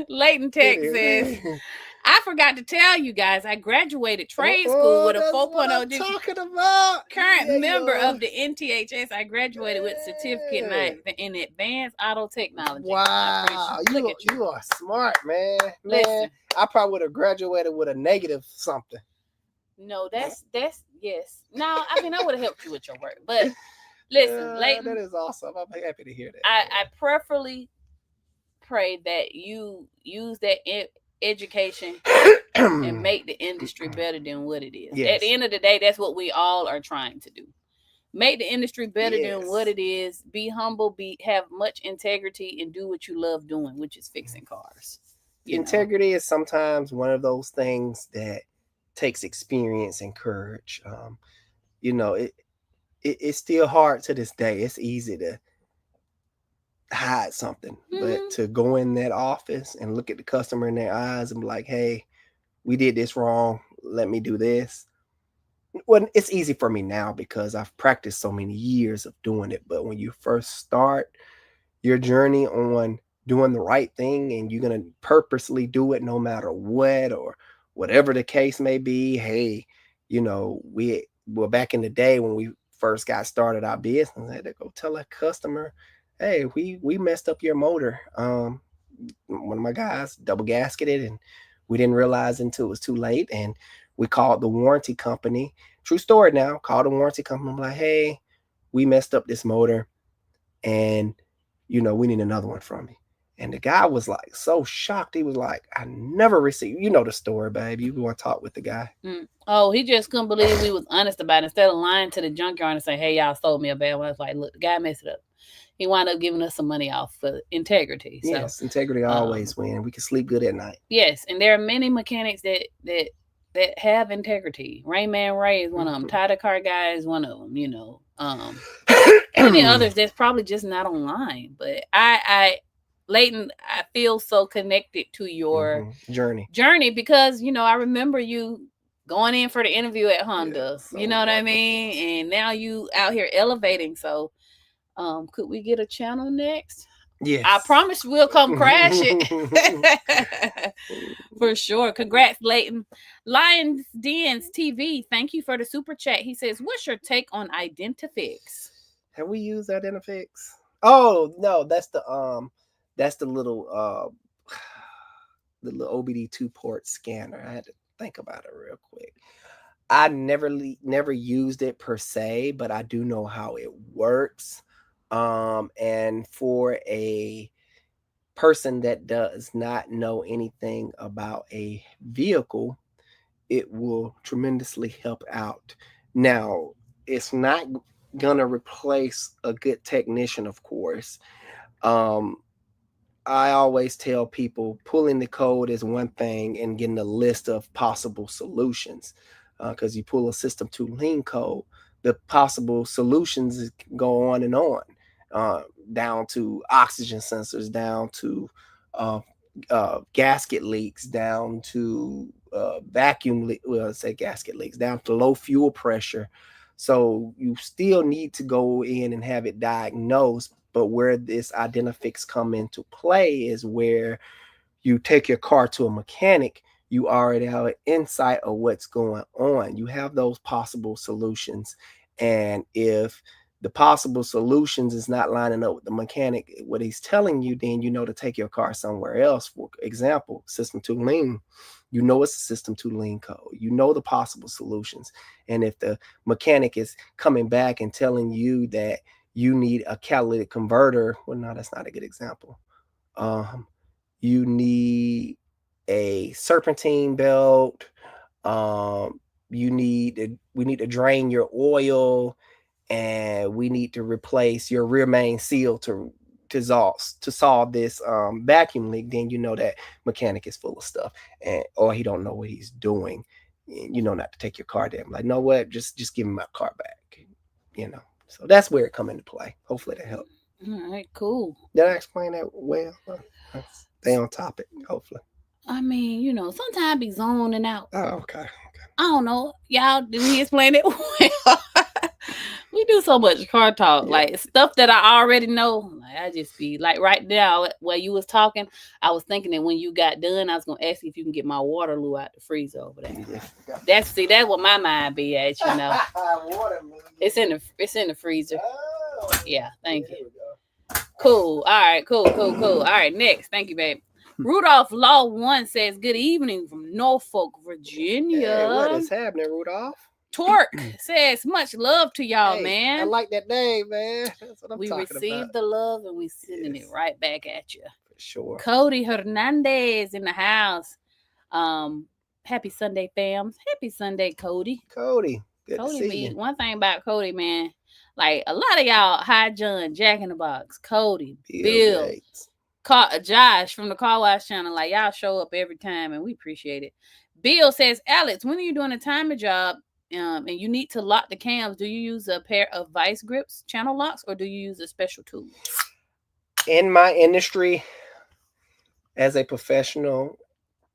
Leighton Tech says, I forgot to tell you guys, I graduated trade school with a 4.0 talking about. Current member of the NTHS. I graduated with certificate in advanced auto technology. Wow. You are smart, man. Listen, I probably would have graduated with a negative something. No, that's yes. No, I mean I would have helped you with your work. But listen, Leighton, that is awesome. I'm happy to hear that. I preferably pray that you use that education and make the industry better than what it is. Yes. At the end of the day, that's what we all are trying to do. Make the industry better than what it is. Be humble, have much integrity, and do what you love doing, which is fixing cars. Integrity is sometimes one of those things that takes experience and courage. It's still hard to this day. It's easy to hide something, but to go in that office and look at the customer in their eyes and be like, hey, we did this wrong, let me do this. Well, it's easy for me now because I've practiced so many years of doing it. But when you first start your journey on doing the right thing and you're going to purposely do it no matter what or whatever the case may be, hey, we were back in the day when we first got started our business, I had to go tell a customer, hey, we messed up your motor. One of my guys double gasketed and we didn't realize until it was too late. And we called the warranty company. True story now. Called the warranty company. I'm like, hey, we messed up this motor and, we need another one from you. And the guy was like so shocked. He was like, I never received, the story, babe. You want to talk with the guy. Oh, he just couldn't believe we was honest about it. Instead of lying to the junkyard and say, hey, y'all sold me a bad one. I was like, look, the guy messed it up. He wound up giving us some money off for integrity. So, yes, integrity always wins. We can sleep good at night. Yes, and there are many mechanics that have integrity. Rayman Ray is one of them. Title Car Guy is one of them. Many others that's probably just not online. But Leighton, I feel so connected to your journey because I remember you going in for the interview at Honda. Yes, you know what I mean? And now you out here elevating. So. Could we get a channel next? Yes. I promise we'll come crash it. For sure. Congrats, Leighton. Lions Dens TV, thank you for the super chat. He says, what's your take on Identifix? Have we used Identifix? Oh, no, that's the little OBD2 port scanner. I had to think about it real quick. I never used it per se, but I do know how it works. And for a person that does not know anything about a vehicle, it will tremendously help out. Now, it's not gonna replace a good technician, of course. I always tell people pulling the code is one thing and getting a list of possible solutions. Because you pull a system to lean code, the possible solutions go on and on, down to oxygen sensors, down to gasket leaks, down to vacuum, say gasket leaks, down to low fuel pressure. So you still need to go in and have it diagnosed. But where this Identifix come into play is where you take your car to a mechanic, you already have an insight of what's going on. You have those possible solutions. And if the possible solutions is not lining up with the mechanic, what he's telling you, then you know to take your car somewhere else. For example, System 2 Lean. You know it's a System 2 Lean code. You know the possible solutions. And if the mechanic is coming back and telling you that you need a catalytic converter, well, no, that's not a good example. You need a serpentine belt. We need to drain your oil, and we need to replace your rear main seal to solve this vacuum leak. Then you know that mechanic is full of stuff, or he don't know what he's doing. You know not to take your car there. I'm like, no, what? Just give me my car back. So that's where it come into play. Hopefully that helped. All right, cool. Did I explain that well? Stay on topic, hopefully. I mean, sometimes I be zoning out. Oh, okay. I don't know. Y'all, did he explain it well? We do so much car talk, like stuff that I already know. Like, I just be like, right now while you was talking, I was thinking that when you got done, I was gonna ask you if you can get my Waterloo out the freezer over there. Yeah. That's what my mind be at, Waterloo. It's in the freezer. Oh, yeah, thank you. Cool. All right, cool. All right, next. Thank you, babe. Rudolph Law 1 says, good evening from Norfolk, Virginia. Hey, what is happening, Rudolph? Torque says, much love to y'all, man. I like that name, man. That's what I'm talking about. We received the love and we sending it right back at you. For sure. Cody Hernandez in the house. Happy Sunday, fams. Happy Sunday, Cody. Good to see you. One thing about Cody, man, like a lot of y'all, Hi John, Jack in the Box, Cody, Bill, Josh from the Car Wash channel, like y'all show up every time and we appreciate it. Bill says, Alex, when are you doing a timer job and you need to lock the cams, do you use a pair of vice grips, channel locks, or do you use a special tool? In my industry, as a professional,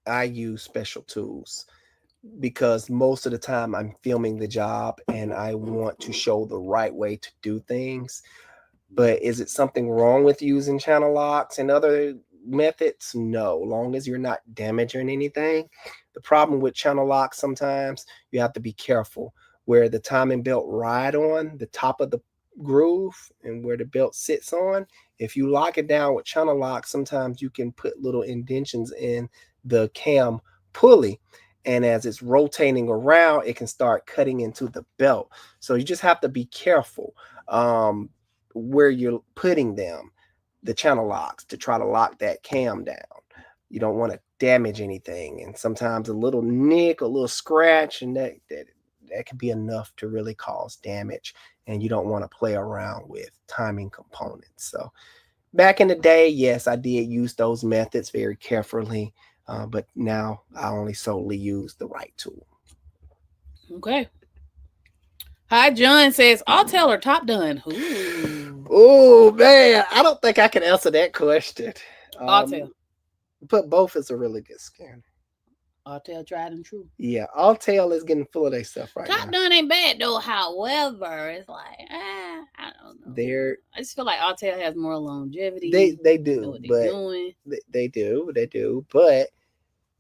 I use special tools because most of the time I'm filming the job and I want to show the right way to do things. But is it something wrong with using channel locks and other methods? No, long as you're not damaging anything. The problem with channel locks, sometimes you have to be careful where the timing belt ride on the top of the groove and where the belt sits on. If you lock it down with channel locks, sometimes you can put little indentions in the cam pulley, and as it's rotating around, it can start cutting into the belt. So you just have to be careful where you're putting them, the channel locks, to try to lock that cam down. You don't want to damage anything, and sometimes a little nick, a little scratch, and that can be enough to really cause damage, and you don't want to play around with timing components. So back in the day, yes, I did use those methods very carefully, but now I only solely use the right tool. Okay. Hi, John says, Autel or Top Done? Oh, man. I don't think I can answer that question. Autel. But both is a really good scanner. Autel tried and true. Yeah, Autel is getting full of their stuff right now. Top Done ain't bad, though. However, it's like, I don't know. I just feel like Autel has more longevity. They do. Know what they're doing. They do. But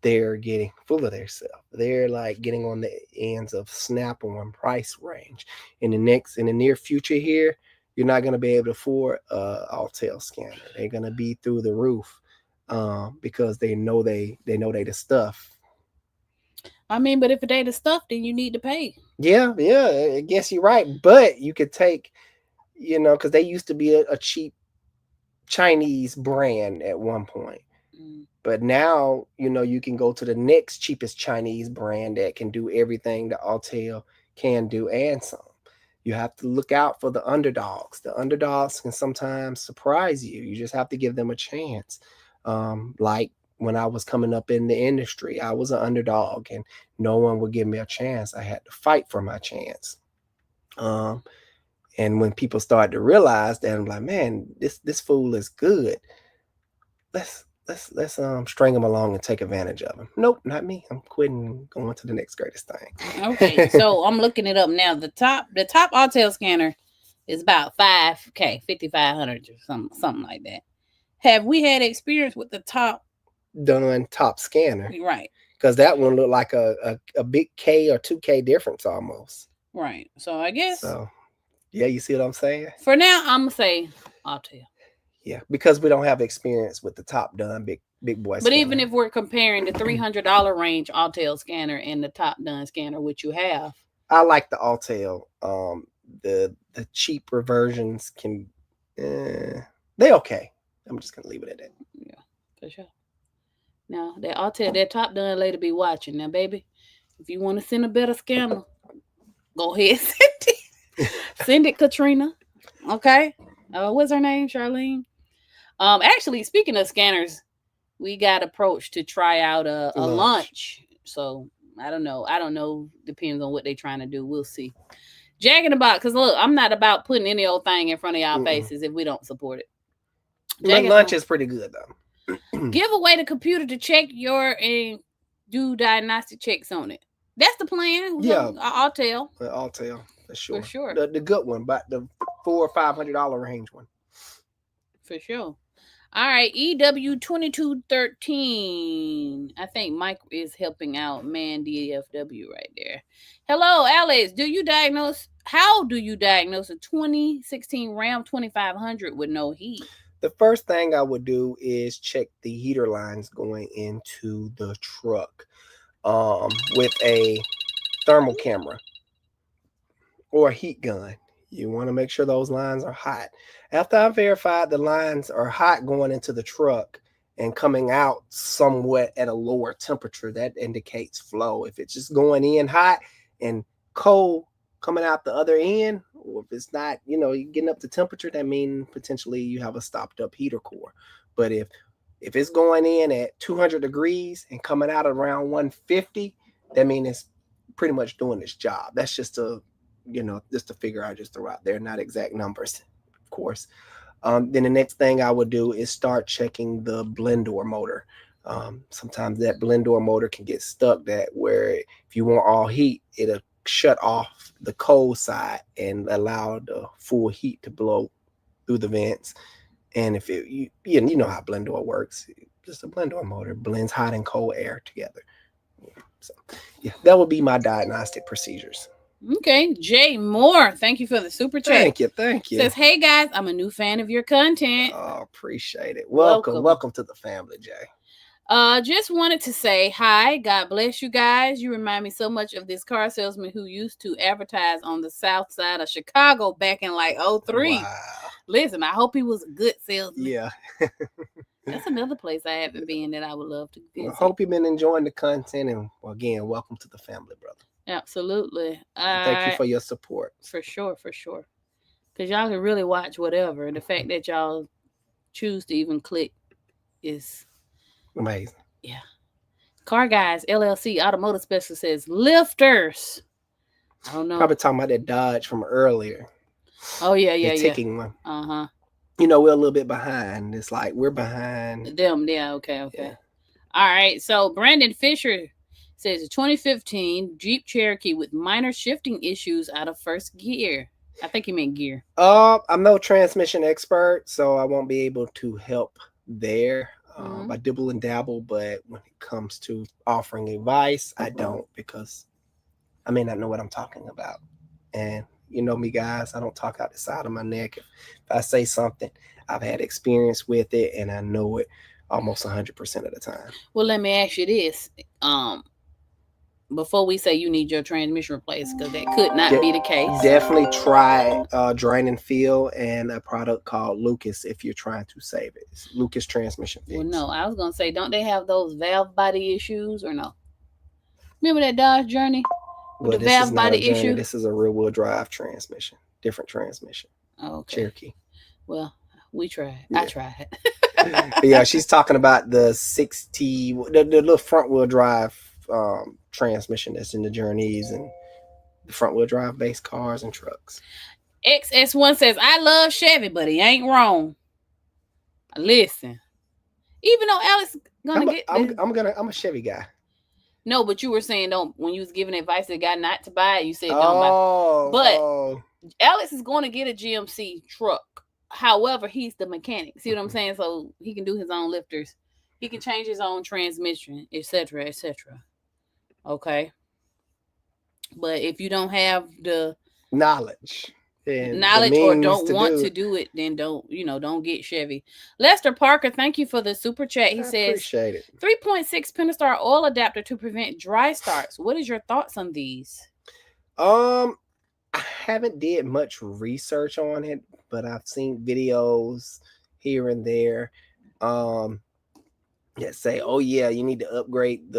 they're getting full of their stuff. They're like getting on the ends of Snap-on price range. In the near future here, you're not going to be able to afford Autel scanner. They're going to be through the roof because they know they the stuff. I mean, but if it ain't the stuff, then you need to pay. Yeah, I guess you're right. But you could take, because they used to be a cheap Chinese brand at one point. But now, you can go to the next cheapest Chinese brand that can do everything that Autel can do and some. You have to look out for the underdogs. The underdogs can sometimes surprise you. You just have to give them a chance. Like when I was coming up in the industry, I was an underdog and no one would give me a chance. I had to fight for my chance. And when people started to realize that, I'm like, man, this fool is good. let's string them along and take advantage of them. Nope, not me. I'm quitting, going to the next greatest thing. Okay, so I'm looking it up now. The top Autel scanner is about $5K, $5,500 or something like that. Have we had experience with the top scanner? Right. Because that one looked like a big K or 2K difference almost. Right. So I guess. So, yeah, you see what I'm saying? For now, I'm going to say Autel. Yeah, because we don't have experience with the top done big boy But scanner. even if we're comparing the $300 range Autel scanner and the top done scanner, which you have. I like the Autel. The cheaper versions can, they okay. I'm just going to leave it at that. Yeah, for sure. Now, that top done lady be watching. Now, baby, if you want to send a better scanner, go ahead, send it. Send it, Katrina. Okay? What's her name? Charlene? Actually, speaking of scanners, we got approached to try out a lunch. So, I don't know. Depends on what they're trying to do. We'll see. Jack in the Box, because look, I'm not about putting any old thing in front of y'all faces if we don't support it. But lunch is pretty good, though. Give away the computer to check and do diagnostic checks on it. That's the plan. Yeah, Autel. Autel, for sure. For sure. The good one, but the $400 or $500 range one. For sure. All right, EW2213. I think Mike is helping out Man DFW right there. Hello, Alex. How do you diagnose a 2016 Ram 2500 with no heat? The first thing I would do is check the heater lines going into the truck with a thermal camera or a heat gun. You want to make sure those lines are hot. After I verified the lines are hot going into the truck and coming out somewhat at a lower temperature, that indicates flow. If it's just going in hot and cold coming out the other end, or if it's not, you're getting up to temperature, that means potentially you have a stopped up heater core. But if it's going in at 200 degrees and coming out around 150, that means it's pretty much doing its job. That's just just a figure I just throw out there, not exact numbers, of course. Then the next thing I would do is start checking the blend door motor. Sometimes that blend door motor can get stuck where if you want all heat, it'll shut off the cold side and allow the full heat to blow through the vents. And if you know how blend door works, just a blend door motor blends hot and cold air together. So yeah, that would be my diagnostic procedures. Okay, Jay Moore, thank you for the super chat. Thank you. Says, hey guys, I'm a new fan of your content. Oh, appreciate it. Welcome to the family, Jay. Just wanted to say hi. God bless you guys. You remind me so much of this car salesman who used to advertise on the south side of Chicago back in like 2003. Wow. Listen, I hope he was a good salesman. Yeah. That's another place I haven't been that I would love to visit. I hope you've been enjoying the content, and again, welcome to the family, brother. Absolutely. Thank you for your support. For sure. Because y'all can really watch whatever. And the fact that y'all choose to even click is amazing. Yeah. Car Guys LLC Automotive Specialist says lifters. I don't know. Probably talking about that Dodge from earlier. Oh yeah. The ticking one. Uh-huh. We're a little bit behind. It's like we're behind them. Yeah. Okay. Yeah. All right. So Brandon Fisher says a 2015 Jeep Cherokee with minor shifting issues out of first gear. I think he meant gear. I'm no transmission expert, so I won't be able to help there. I dibble and dabble, but when it comes to offering advice, I don't, because I may not know what I'm talking about. And you know me, guys, I don't talk out the side of my neck. If I say something, I've had experience with it, and I know it almost 100% of the time. Well, let me ask you this. Before we say you need your transmission replaced, because that could not be the case. Definitely try Drain and Fill and a product called Lucas if you're trying to save it. It's Lucas Transmission Fix. Well, no, I was going to say, don't they have those valve body issues or no? Remember that Dodge Journey? With the valve body issue? This is a rear-wheel drive transmission. Different transmission. Okay. Cherokee. Well, we tried. Yeah. I tried. Yeah, she's talking about the 60, the little front-wheel drive transmission that's in the Journeys and the front-wheel drive based cars and trucks. XS1 says, I love Chevy, but he ain't wrong. Listen, Even though Alex I'm a Chevy guy. No, but you were saying don't when you was giving advice to the guy not to buy it, you said don't buy. Oh, But Alex is going to get a GMC truck. However, he's the mechanic. See what I'm saying? So he can do his own lifters. He can change his own transmission, etc., etc. Okay. But if you don't have the knowledge or don't want to do it, then don't get Chevy. Lester Parker, thank you for the super chat. He says, appreciate it. 3.6 Pentastar oil adapter to prevent dry starts. What is your thoughts on these? I haven't did much research on it, but I've seen videos here and there. That say, oh yeah, you need to upgrade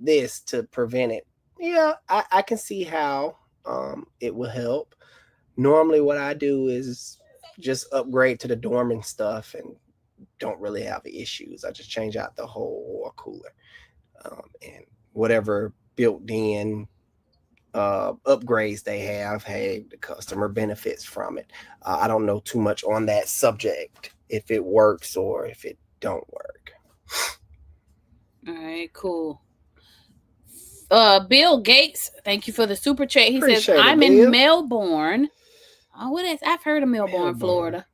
this to prevent it. Yeah, I can see how it will help. Normally what I do is just upgrade to the Dorman stuff and don't really have issues. I just change out the whole oil cooler and whatever built-in upgrades they have, hey, the customer benefits from it. I don't know too much on that subject, if it works or if it don't work. All right, cool. Bill Gates, thank you for the super chat. He says, I'm in Melbourne. Oh, what is? I've heard of Melbourne, Florida.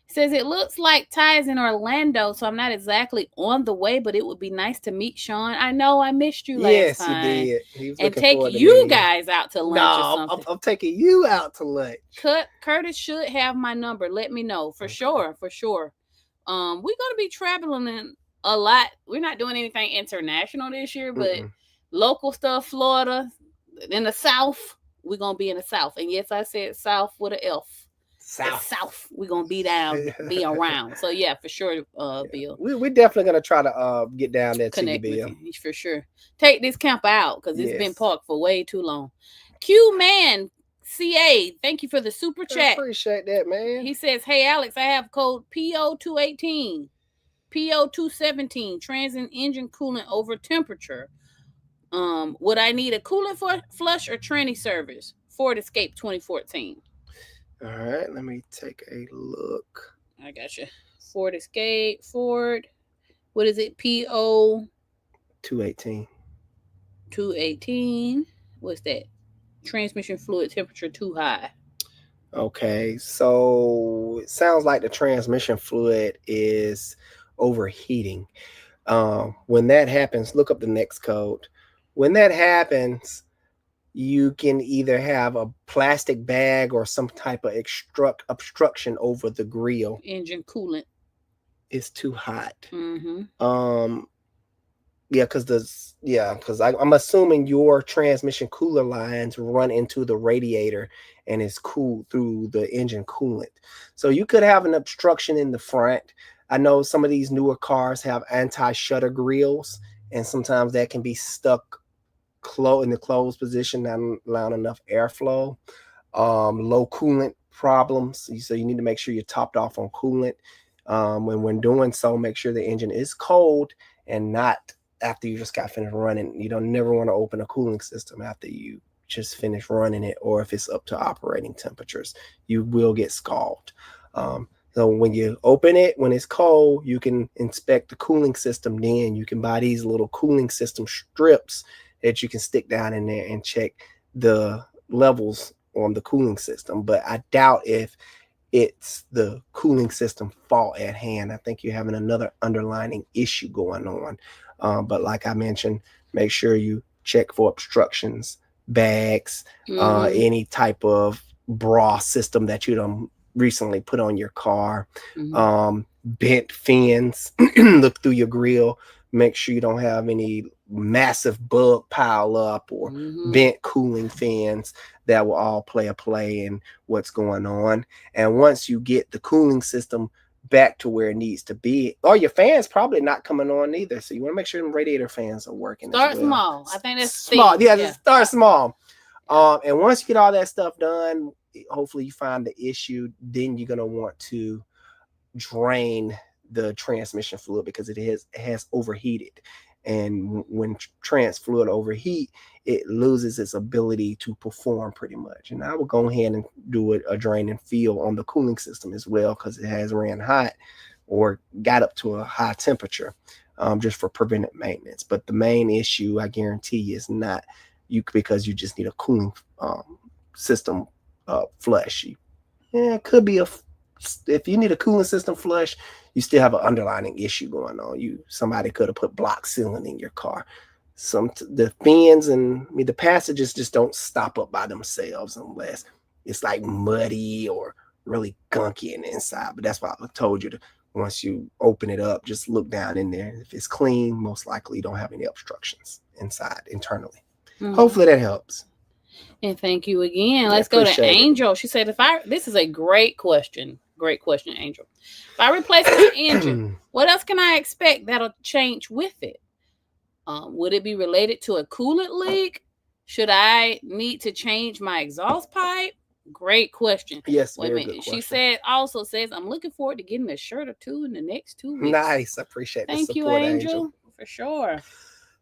He says, it looks like Ty is in Orlando, so I'm not exactly on the way, but it would be nice to meet Sean. I know I missed you last time. Yes, you did. And take you guys out to lunch or something. I'm taking you out to lunch. Curtis should have my number. Let me know. For sure. We're going to be traveling a lot. We're not doing anything international this year, but local stuff, Florida, in the South. We're going to be in the South. And yes, I said South with an F. South. We're going to be around. So, yeah, for sure, Bill. We're definitely going to try to get down there Connect to you, Bill. With you, for sure. Take this camper out because it's been parked for way too long. Q-Man CA, thank you for the super chat. I appreciate that, man. He says, hey, Alex, I have code PO218, PO217, transient engine coolant over temperature. Would I need a coolant flush or tranny service? Ford Escape 2014. All right, let me take a look. I got you. Ford Escape, Ford. What is it? PO 218. 218. What's that? Transmission fluid temperature too high. Okay, so it sounds like the transmission fluid is overheating. When that happens, look up the next code. When that happens, you can either have a plastic bag or some type of obstruction over the grill. Engine coolant. It's too hot. Mm-hmm. Because I'm assuming your transmission cooler lines run into the radiator and is cooled through the engine coolant. So you could have an obstruction in the front. I know some of these newer cars have anti-shutter grills, and sometimes that can be stuck in the closed position, not allowing enough airflow. Low coolant problems, so you need to make sure you're topped off on coolant. When doing so, make sure the engine is cold and not after you just got finished running. You don't never want to open a cooling system after you just finish running it, or if it's up to operating temperatures, you will get scalded. So when you open it, when it's cold, you can inspect the cooling system. Then you can buy these little cooling system strips that you can stick down in there and check the levels on the cooling system. But I doubt if it's the cooling system fault at hand. I think you're having another underlying issue going on. But like I mentioned, make sure you check for obstructions, bags, any type of bra system that you done recently put on your car, bent fins. Look through your grill. Make sure you don't have any massive bug pile up or bent cooling fins. That will all play in what's going on. And once you get the cooling system back to where it needs to be, or your fans probably not coming on either, so you want to make sure the radiator fans are working. Start small. I think that's small. Just start small. And once you get all that stuff done, hopefully you find the issue. Then you're gonna want to drain the transmission fluid because it has overheated. And when trans fluid overheat, it loses its ability to perform pretty much. And I will go ahead and do a drain and fill on the cooling system as well because it has ran hot. or got up to a high temperature, just for preventive maintenance. But the main issue, I guarantee you, is not you because you just need a cooling system flush. Yeah, it could be if you need a cooling system flush, you still have an underlying issue going on. Somebody could have put block sealing in your car. The fins and the passages just don't stop up by themselves unless it's like muddy or really gunky in the inside. But that's why I told you to, once you open it up, just look down in there. If it's clean, most likely you don't have any obstructions inside internally. Hopefully that helps. And thank you again. Let's go to Angel. She said, this is a great question. Great question, Angel. If I replace my engine, what else can I expect that'll change with it? Would it be related to a coolant leak? Should I need to change my exhaust pipe? Great question. Yes, very good question. She also says, I'm looking forward to getting a shirt or two in the next 2 weeks. Nice. I appreciate the support, Thank you, Angel. For sure.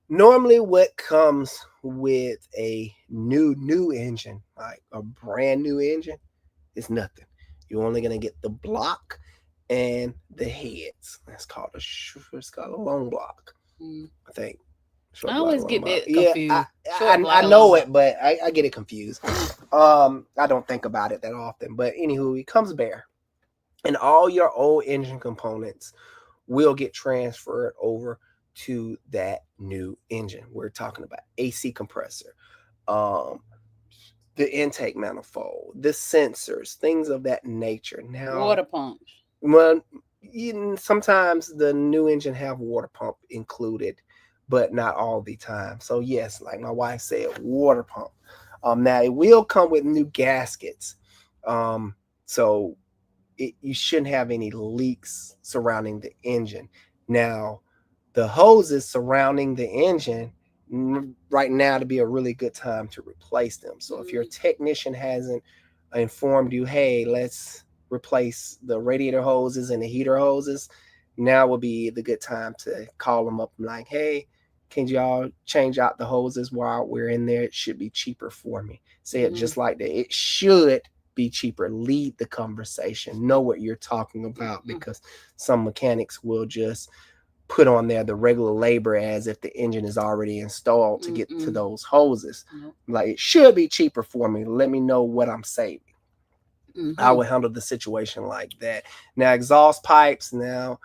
Normally what comes with a new engine, like a brand new engine, is nothing. You're only going to get the block and the heads. It's called a long block, I think. I always get that confused. Yeah, I know it, but I get it confused. I don't think about it that often. But anywho, it comes bare. And all your old engine components will get transferred over to that new engine. We're talking about AC compressor, the intake manifold, the sensors, things of that nature. Now, water pumps. Well, sometimes the new engine have water pump included, but not all the time. So yes, like my wife said, water pump. Now it will come with new gaskets. So you shouldn't have any leaks surrounding the engine. Now, the hoses surrounding the engine right now to be a really good time to replace them. So if your technician hasn't informed you, hey, let's replace the radiator hoses and the heater hoses, now would be the good time to call them up and like, hey, can y'all change out the hoses while we're in there? It should be cheaper for me. Say it just like that. It should be cheaper. Lead the conversation. Know what you're talking about, because some mechanics will just put on there the regular labor as if the engine is already installed to get to those hoses. Like, it should be cheaper for me. Let me know what I'm saving. I would handle the situation like that. Now, exhaust pipes, the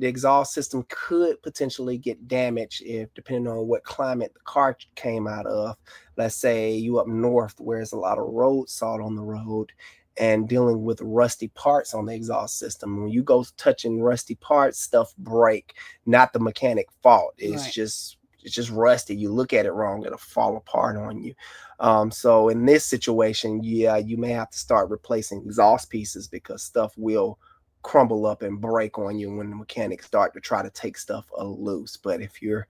exhaust system could potentially get damaged if, depending on what climate the car came out of. Let's say you up north where there's a lot of road salt on the road and dealing with rusty parts on the exhaust system. When you go touching rusty parts, stuff break, not the mechanic fault. It's just rusty. You look at it wrong, it'll fall apart on you. So in this situation, you may have to start replacing exhaust pieces because stuff will crumble up and break on you when the mechanics start to try to take stuff loose. But if you're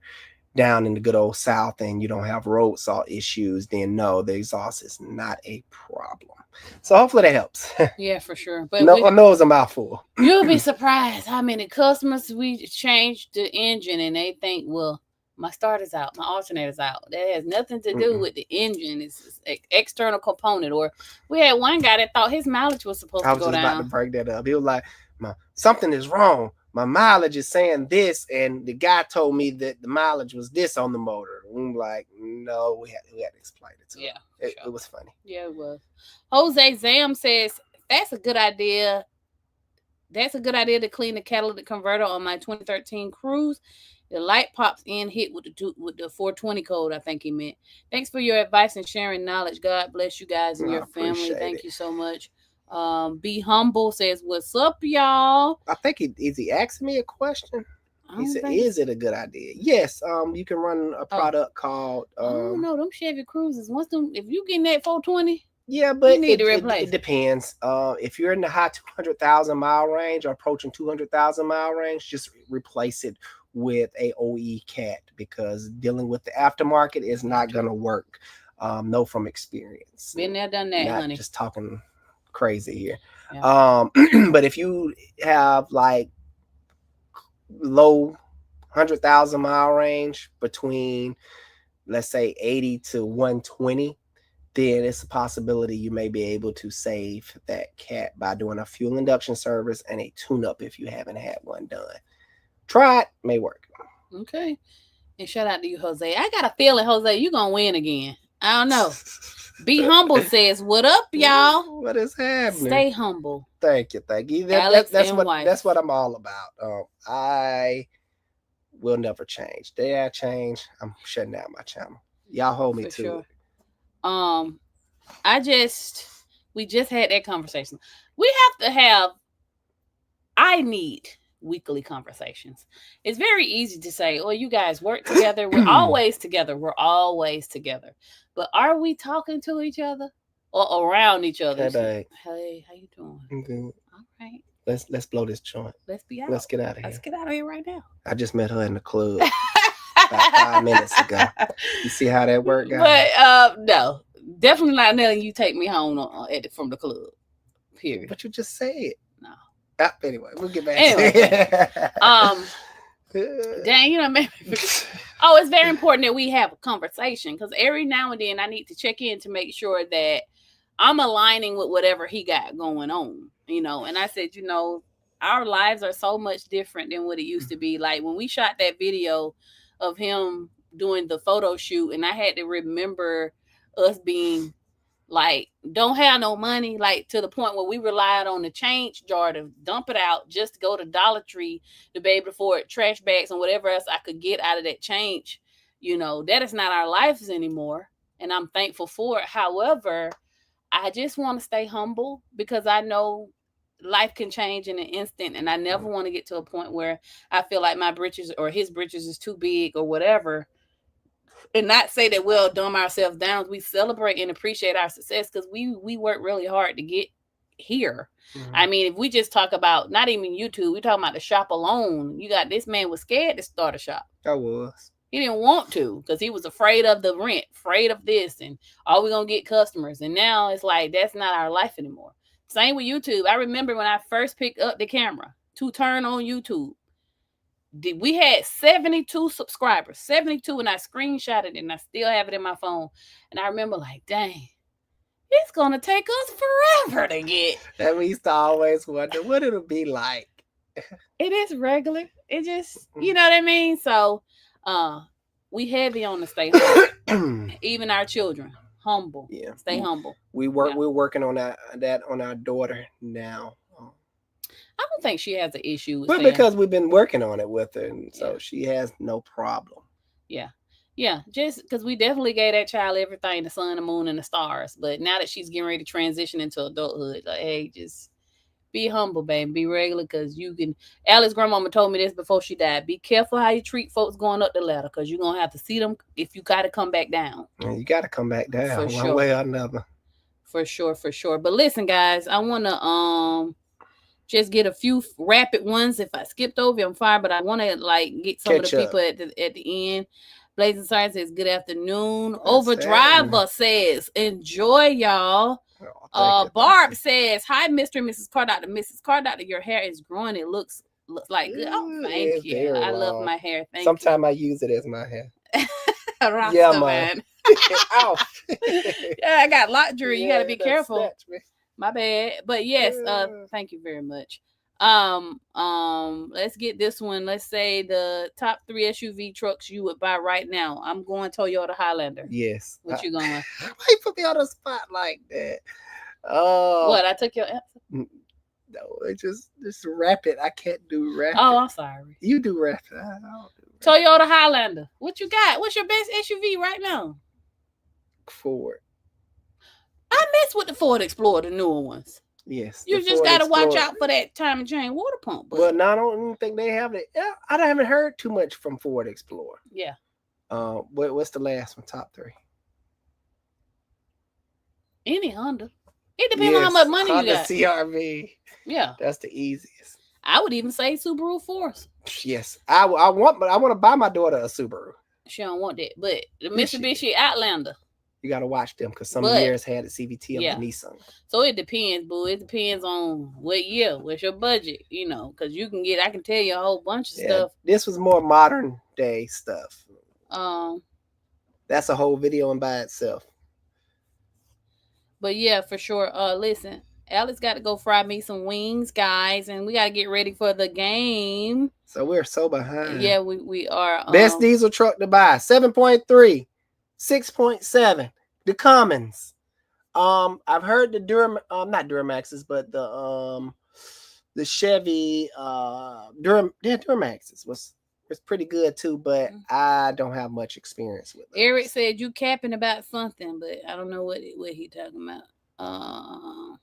down in the good old South and you don't have road salt issues, then no, the exhaust is not a problem. So hopefully that helps. Yeah, for sure. But I know it's a mouthful. You'll be surprised how many customers we changed the engine and they think, well, my starter's out, my alternator's out. That has nothing to do with the engine. It's an external component. Or we had one guy that thought his mileage was supposed to go down. I was just about to break that up. He was like, something is wrong. My mileage is saying this, and the guy told me that the mileage was this on the motor. I'm like, no, we had to explain it to him. It was funny. Yeah, it was. Jose Zam says, that's a good idea. That's a good idea to clean the catalytic converter on my 2013 Cruze. The light pops in, hit with the 420 code, I think he meant. Thanks for your advice and sharing knowledge. God bless you guys and your family. Thank you so much. Be Humble says, what's up, y'all? I think is he asking me a question? He said, is it a good idea? Yes. You can run a product called no, them Chevy Cruzes. If you getting that 420, yeah, but you need to replace. It depends. If you're in the high 200,000 mile range or approaching 200,000 mile range, just replace it with a OE cat, because dealing with the aftermarket is not gonna work. Know from experience. Been there, done that, not honey. Just talking crazy here. Yeah. But if you have like low 100,000 mile range between, let's say, 80 to 120, then it's a possibility you may be able to save that cat by doing a fuel induction service and a tune-up if you haven't had one done. Try it, may work. Okay. And shout out to you, Jose. I got a feeling, Jose, you're going to win again. I don't know. Be Humble says, what up, y'all? What is happening? Stay humble. Thank you. That's what I'm all about. I will never change. The day I change, I'm shutting down my channel. Y'all hold me to it. We just had that conversation. We have to have, I need weekly conversations. It's very easy to say, oh, you guys work together. We're always together. We're always together. But are we talking to each other or around each other? Hey, how you doing? I'm good. All right. Let's blow this joint. Let's be out. Let's get out of here. Let's get out of here right now. I just met her in the club about 5 minutes ago. You see how that worked out? But no, definitely not letting you take me home from the club. Period. But you just said. No. Anyway, we'll get back to it. Dang, you know, maybe. Oh, it's very important that we have a conversation because every now and then I need to check in to make sure that I'm aligning with whatever he got going on, you know. And I said, you know, our lives are so much different than what it used to be. Like when we shot that video of him doing the photo shoot, and I had to remember us being like, don't have no money, like to the point where we relied on the change jar to dump it out just to go to Dollar Tree to be able to afford trash bags and whatever else I could get out of that change. You know, that is not our lives anymore. And I'm thankful for it. However, I just want to stay humble because I know life can change in an instant. And I never want to get to a point where I feel like my britches or his britches is too big or whatever. And not say that we'll dumb ourselves down. We celebrate and appreciate our success because we work really hard to get here. Mm-hmm. I mean, if we just talk about not even YouTube, we talking about the shop alone. You got this man was scared to start a shop. I was. He didn't want to because he was afraid of the rent, afraid of this, and are we gonna get customers? And now it's like that's not our life anymore. Same with YouTube. I remember when I first picked up the camera to turn on YouTube. We had 72 subscribers, 72, and I screenshotted it and I still have it in my phone. And I remember like, dang, it's gonna take us forever to get. And we used to always wonder what it'll be like. It is regular. It just, you know what I mean? So we heavy on the stay humble. Even our children, humble. Yeah. Stay humble. We're working on that on our daughter now. I don't think she has an issue with that. Because we've been working on it with her, and so she has no problem. Yeah. Yeah, just because we definitely gave that child everything, the sun, the moon, and the stars. But now that she's getting ready to transition into adulthood, like, hey, just be humble, baby. Be regular because you can. Alice's grandmama told me this before she died. Be careful how you treat folks going up the ladder because you're going to have to see them if you got to come back down. You got to come back down one way or another. For sure, for sure. But listen, guys, I want to just get a few rapid ones. If I skipped over, I'm fine. But I want to like get some of the people at the end. Blazing Science says, good afternoon. Overdriver says, enjoy, y'all. Barb says, hi, Mr. and Mrs. Car Doctor. Mrs. Car Doctor, your hair is growing. It looks like good. Oh, thank you. I love my hair. Thank you. Sometimes I use it as my hair. Yeah, man. Yeah, I got lock jewelry. You got to be careful. My bad. But yes, thank you very much. Let's get this one. Let's say the top 3 SUV trucks you would buy right now. I'm going Toyota Highlander. Yes. What you going? Why you put me on the spot like that? What? I took your answer? No, it's just rapid. I can't do rapid. Oh, I'm sorry. You do rapid. I don't do rapid. Toyota Highlander. What you got? What's your best SUV right now? Ford. I mess with the Ford Explorer, the newer ones. Yes. You just got to watch out for that time and chain water pump. Well, no, I don't even think they have it. Yeah, I haven't heard too much from Ford Explorer. Yeah. What's the last one? Top 3? Any Honda. It depends on how much money Honda you got. CR-V. Yeah. That's the easiest. I would even say Subaru Force. Yes. I want to buy my daughter a Subaru. She don't want that. But the Mitsubishi Outlander. You got to watch them because some years had a CVT of the Nissan. So it depends, boo. It depends on what year, what's your budget, you know, because I can tell you a whole bunch of stuff. This was more modern day stuff. That's a whole video in by itself. But yeah, for sure. Listen, Alex got to go fry me some wings, guys, and we got to get ready for the game. So we're so behind. Yeah, we are. Best diesel truck to buy, 7.3, 6.7. The Cummins. I've heard the not Duramaxes, but the Chevy Duramaxes was pretty good too, but I don't have much experience with those. Eric said you capping about something, but I don't know what he talking about.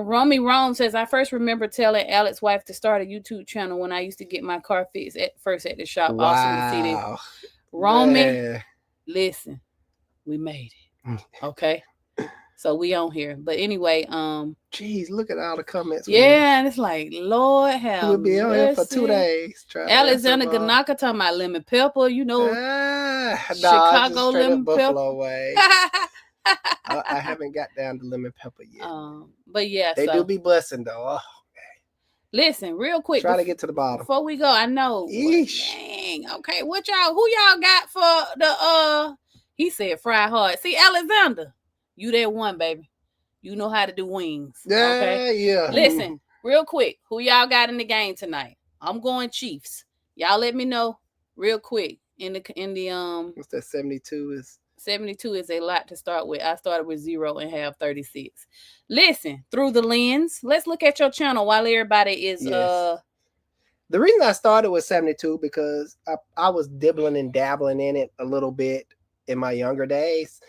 Romy Rome says, I first remember telling Alex's wife to start a YouTube channel when I used to get my car fixed at the shop. Wow. Awesome to see this. Romy, listen, we made it. Okay. So we on here. But anyway, jeez, look at all the comments. Yeah, and it's like, Lord have we'll be on here for 2 days. Alexander Ganaka talking about lemon pepper, you know. Chicago lemon Buffalo way. I haven't got down to lemon pepper yet. But yeah, they do be busting though. Oh, listen, real quick. Try to get to the bottom before we go. I know. Eesh. Dang. Okay, who y'all got for the He said fry hard. See, Alexander, you that one, baby. You know how to do wings. Yeah, okay? Yeah. Listen, real quick, who y'all got in the game tonight? I'm going Chiefs. Y'all let me know real quick in the what's that? 72 is. 72 is a lot to start with. I started with 0 and have 36. Listen, through the lens, let's look at your channel while everybody is The reason I started with 72 because I was dibbling and dabbling in it a little bit in my younger days.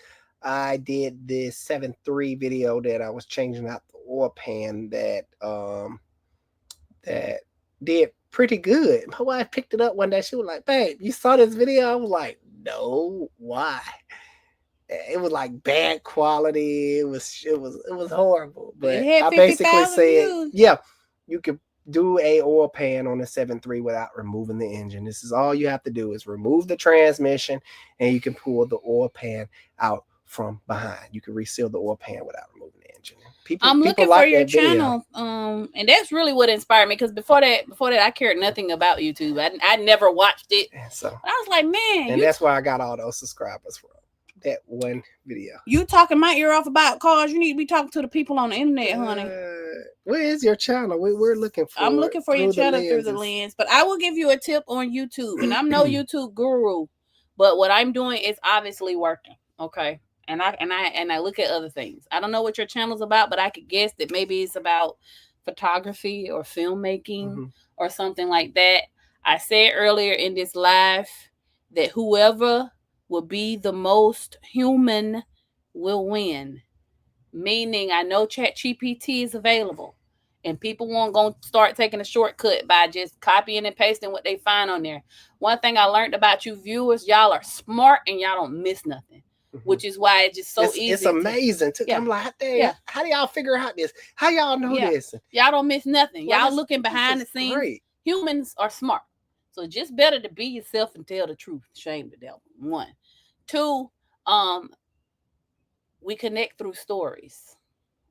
I did this 7.3 video that I was changing out the oil pan that did pretty good. My wife picked it up one day. She was like, "Babe, you saw this video?" I was like, "No, why?" It was like bad quality. It was horrible. But I basically said, yeah, you could do a oil pan on a 7.3 without removing the engine. This is all you have to do is remove the transmission and you can pull the oil pan out from behind. You can reseal the oil pan without removing the engine. I'm looking for your channel. And that's really what inspired me because before that I cared nothing about YouTube. I never watched it. So I was like, man. And that's why I got all those subscribers from that one video. You talking my ear off about cars. You need to be talking to the people on the internet, honey. Where is your channel? We're looking for I'm looking for your channel through the lens. But I will give you a tip on YouTube. And I'm no YouTube guru. But what I'm doing is obviously working. Okay. And I look at other things. I don't know what your channel's about, but I could guess that maybe it's about photography or filmmaking or something like that. I said earlier in this live that whoever will be the most human will win. Meaning, I know ChatGPT is available, and people won't go start taking a shortcut by just copying and pasting what they find on there. One thing I learned about you viewers, y'all are smart and y'all don't miss nothing, which is why it's just so easy. It's amazing. I'm like, how do y'all figure out this? How y'all know this? Y'all don't miss nothing. Y'all looking behind the scenes. Great. Humans are smart. So it's just better to be yourself and tell the truth. Shame the devil. 1. 2, we connect through stories.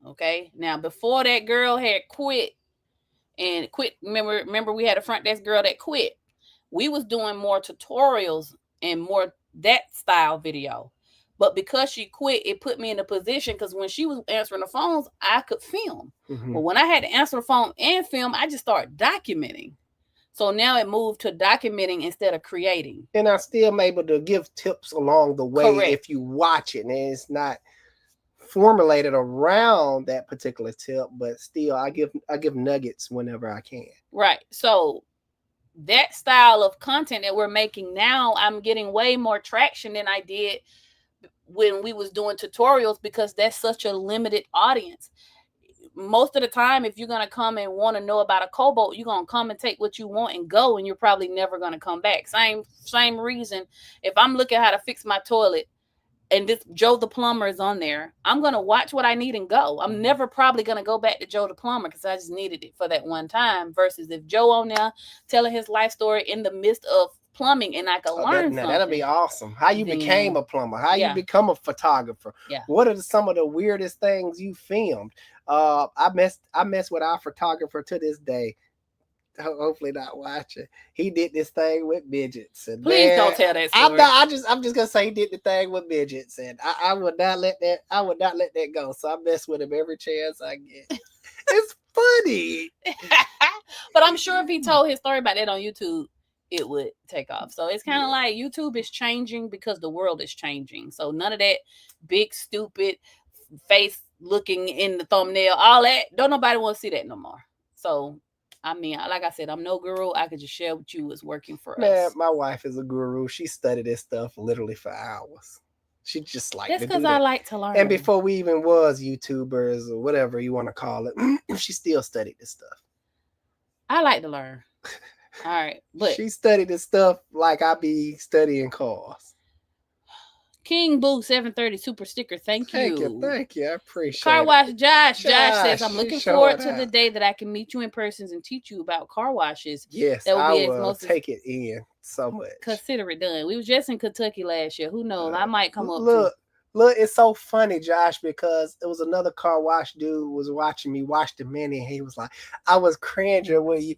Okay. Now, before that girl had quit, remember we had a front desk girl that quit. We was doing more tutorials and more that style video. But because she quit, it put me in a position because when she was answering the phones, I could film. But when I had to answer the phone and film, I just started documenting. So now it moved to documenting instead of creating. And I'm still able to give tips along the way. Correct. If you watch it and it's not formulated around that particular tip, but still I give nuggets whenever I can. Right. So that style of content that we're making now, I'm getting way more traction than I did when we was doing tutorials because that's such a limited audience. Most of the time, if you're going to come and want to know about a Cobalt, you're going to come and take what you want and go, and you're probably never going to come back. Same reason. If I'm looking how to fix my toilet and this Joe the Plumber is on there, I'm going to watch what I need and go. I'm never probably going to go back to Joe the Plumber because I just needed it for that one time versus if Joe on there telling his life story in the midst of plumbing and I could learn something. That'll be awesome. How you became a plumber, how you become a photographer. What are some of the weirdest things you filmed? I mess with our photographer to this day. hopefully not watching. He did this thing with midgets, and Please man, don't tell that I'm story. not. I'm just gonna say he did the thing with midgets, and I would not let that. I would not let that go. So I mess with him every chance I get. It's funny. But I'm sure if he told his story about that on YouTube, it would take off. So it's kind of like YouTube is changing because the world is changing. So none of that big stupid face looking in the thumbnail, all that. Don't nobody want to see that no more. So I mean, like I said, I'm no guru. I could just share with you what's working for Man, us. my wife is a guru. She studied this stuff literally for hours. She just like That's to do because that. I like to learn. And before we even was YouTubers or whatever you want to call it, she still studied this stuff. I like to learn. All right, but she studied this stuff like I be studying cars. King Boo 730 super sticker. Thank you. Thank you. I appreciate Car it. wash Josh says, I'm she looking showing forward to out. the day that I can meet you in person and teach you about car washes. Yes, that will I be as will most take it in so much. Consider it done. We was just in Kentucky last year. Who knows? I might come up Look, too. Look, it's so funny, Josh, because it was another car wash dude was watching me wash the Mini, and he was like, I was cringing when you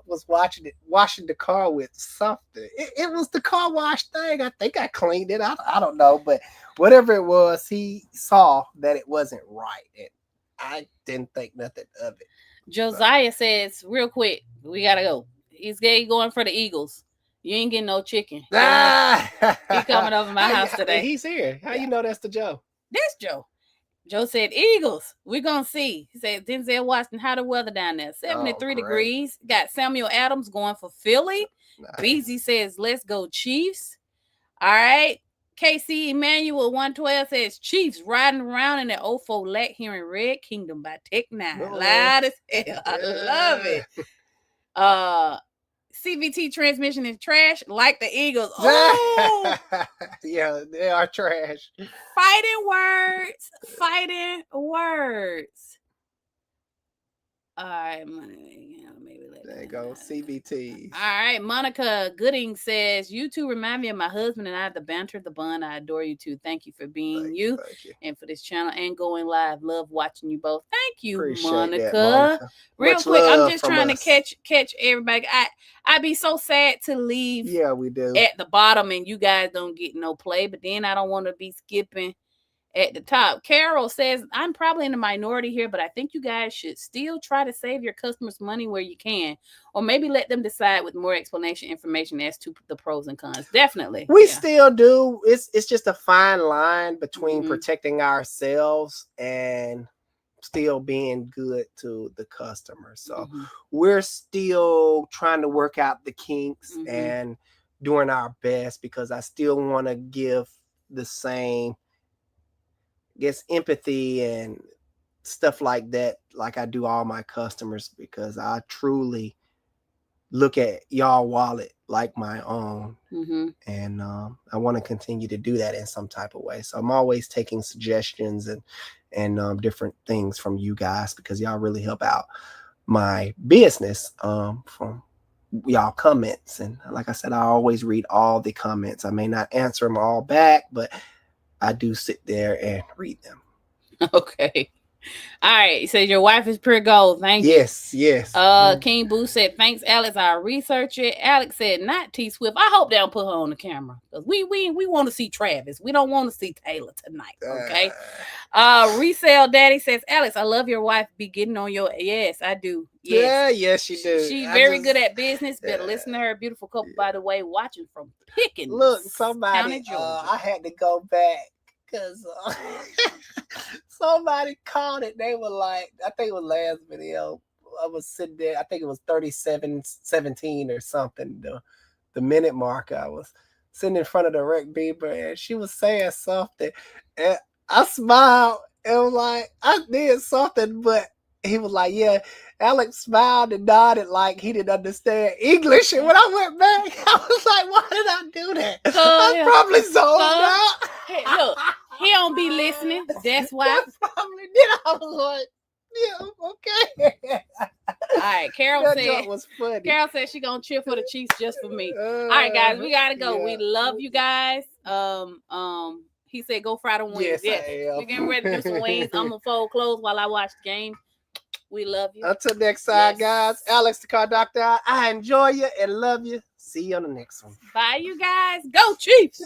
was washing the car with something. It was the car wash thing. I think I cleaned it. I don't know, but whatever it was, he saw that it wasn't right, and I didn't think nothing of it. Josiah says, real quick, we gotta go. He's going for the Eagles. You ain't getting no chicken. He coming over my house today. He's here. How you know that's the Joe? That's Joe. Joe said, Eagles, we're going to see. He said, Denzel Washington, how the weather down there? 73 degrees. Got Samuel Adams going for Philly. Nice. Beezy says, let's go Chiefs. All right. KC Emmanuel 112 says, Chiefs riding around in the 04 Lack hearing Red Kingdom by Tech 9. Loud as hell. I love it. CVT transmission is trash, like the Eagles. Oh, yeah, they are trash. Fighting words. All right, maybe there you go. CVT. All right, Monica Gooding says, you two remind me of my husband and I, the banter, the bun. I adore you too. Thank you for being you and for this channel and going live. Love watching you both. Thank you, Monica. Monica. Real Much quick, I'm just trying to catch everybody. I'd be so sad to leave. Yeah, we do. At the bottom and you guys don't get no play, but then I don't want to be skipping at the top. Carol says, I'm probably in the minority here, but I think you guys should still try to save your customers money where you can, or maybe let them decide with more explanation information as to the pros and cons. Definitely. We still do. It's just a fine line between protecting ourselves and still being good to the customer. So we're still trying to work out the kinks and doing our best, because I still want to give the same, empathy and stuff like that, like I do all my customers, because I truly look at y'all wallet like my own. And I want to continue to do that in some type of way. So I'm always taking suggestions and different things from you guys, because y'all really help out my business from y'all comments. And like I said, I always read all the comments. I may not answer them all back, but I do sit there and read them. Okay. All right. He says your wife is pure gold. Thank you. Yes. King Boo said, thanks, Alex. I'll research it. Alex said, not T Swift. I hope they don't put her on the camera, because we want to see Travis. We don't want to see Taylor tonight. Okay. Resale Daddy says, Alex, I love your wife. Be getting on your. Yes, I do. Yes. Yes, she do. She's very good at business. Better listen to her. Beautiful couple, by the way, watching from Pickens. Look, somebody, I had to go back because somebody called it. They were like, I think it was last video. I was sitting there. I think it was 37:17 or something. The minute mark. I was sitting in front of the rec beamer, and she was saying something, and I smiled and was like, I did something, but he was like, yeah. Alex smiled and nodded like he didn't understand English. And when I went back, I was like, why did I do that? I probably zoned out. Hey, look, he don't be listening. That's why. I probably did. I was like, yeah, okay. All right, Carol said was funny. Carol said she gonna cheer for the Chiefs just for me. All right, guys, we gotta go. Yeah. We love you guys. He said go fry the wings. Yes. We're getting ready to do some wings. I'm gonna fold clothes while I watch the game. We love you. Until next time, Yes. guys. Alex the Car Doctor. I enjoy you and love you. See you on the next one. Bye, you guys. Go Chiefs.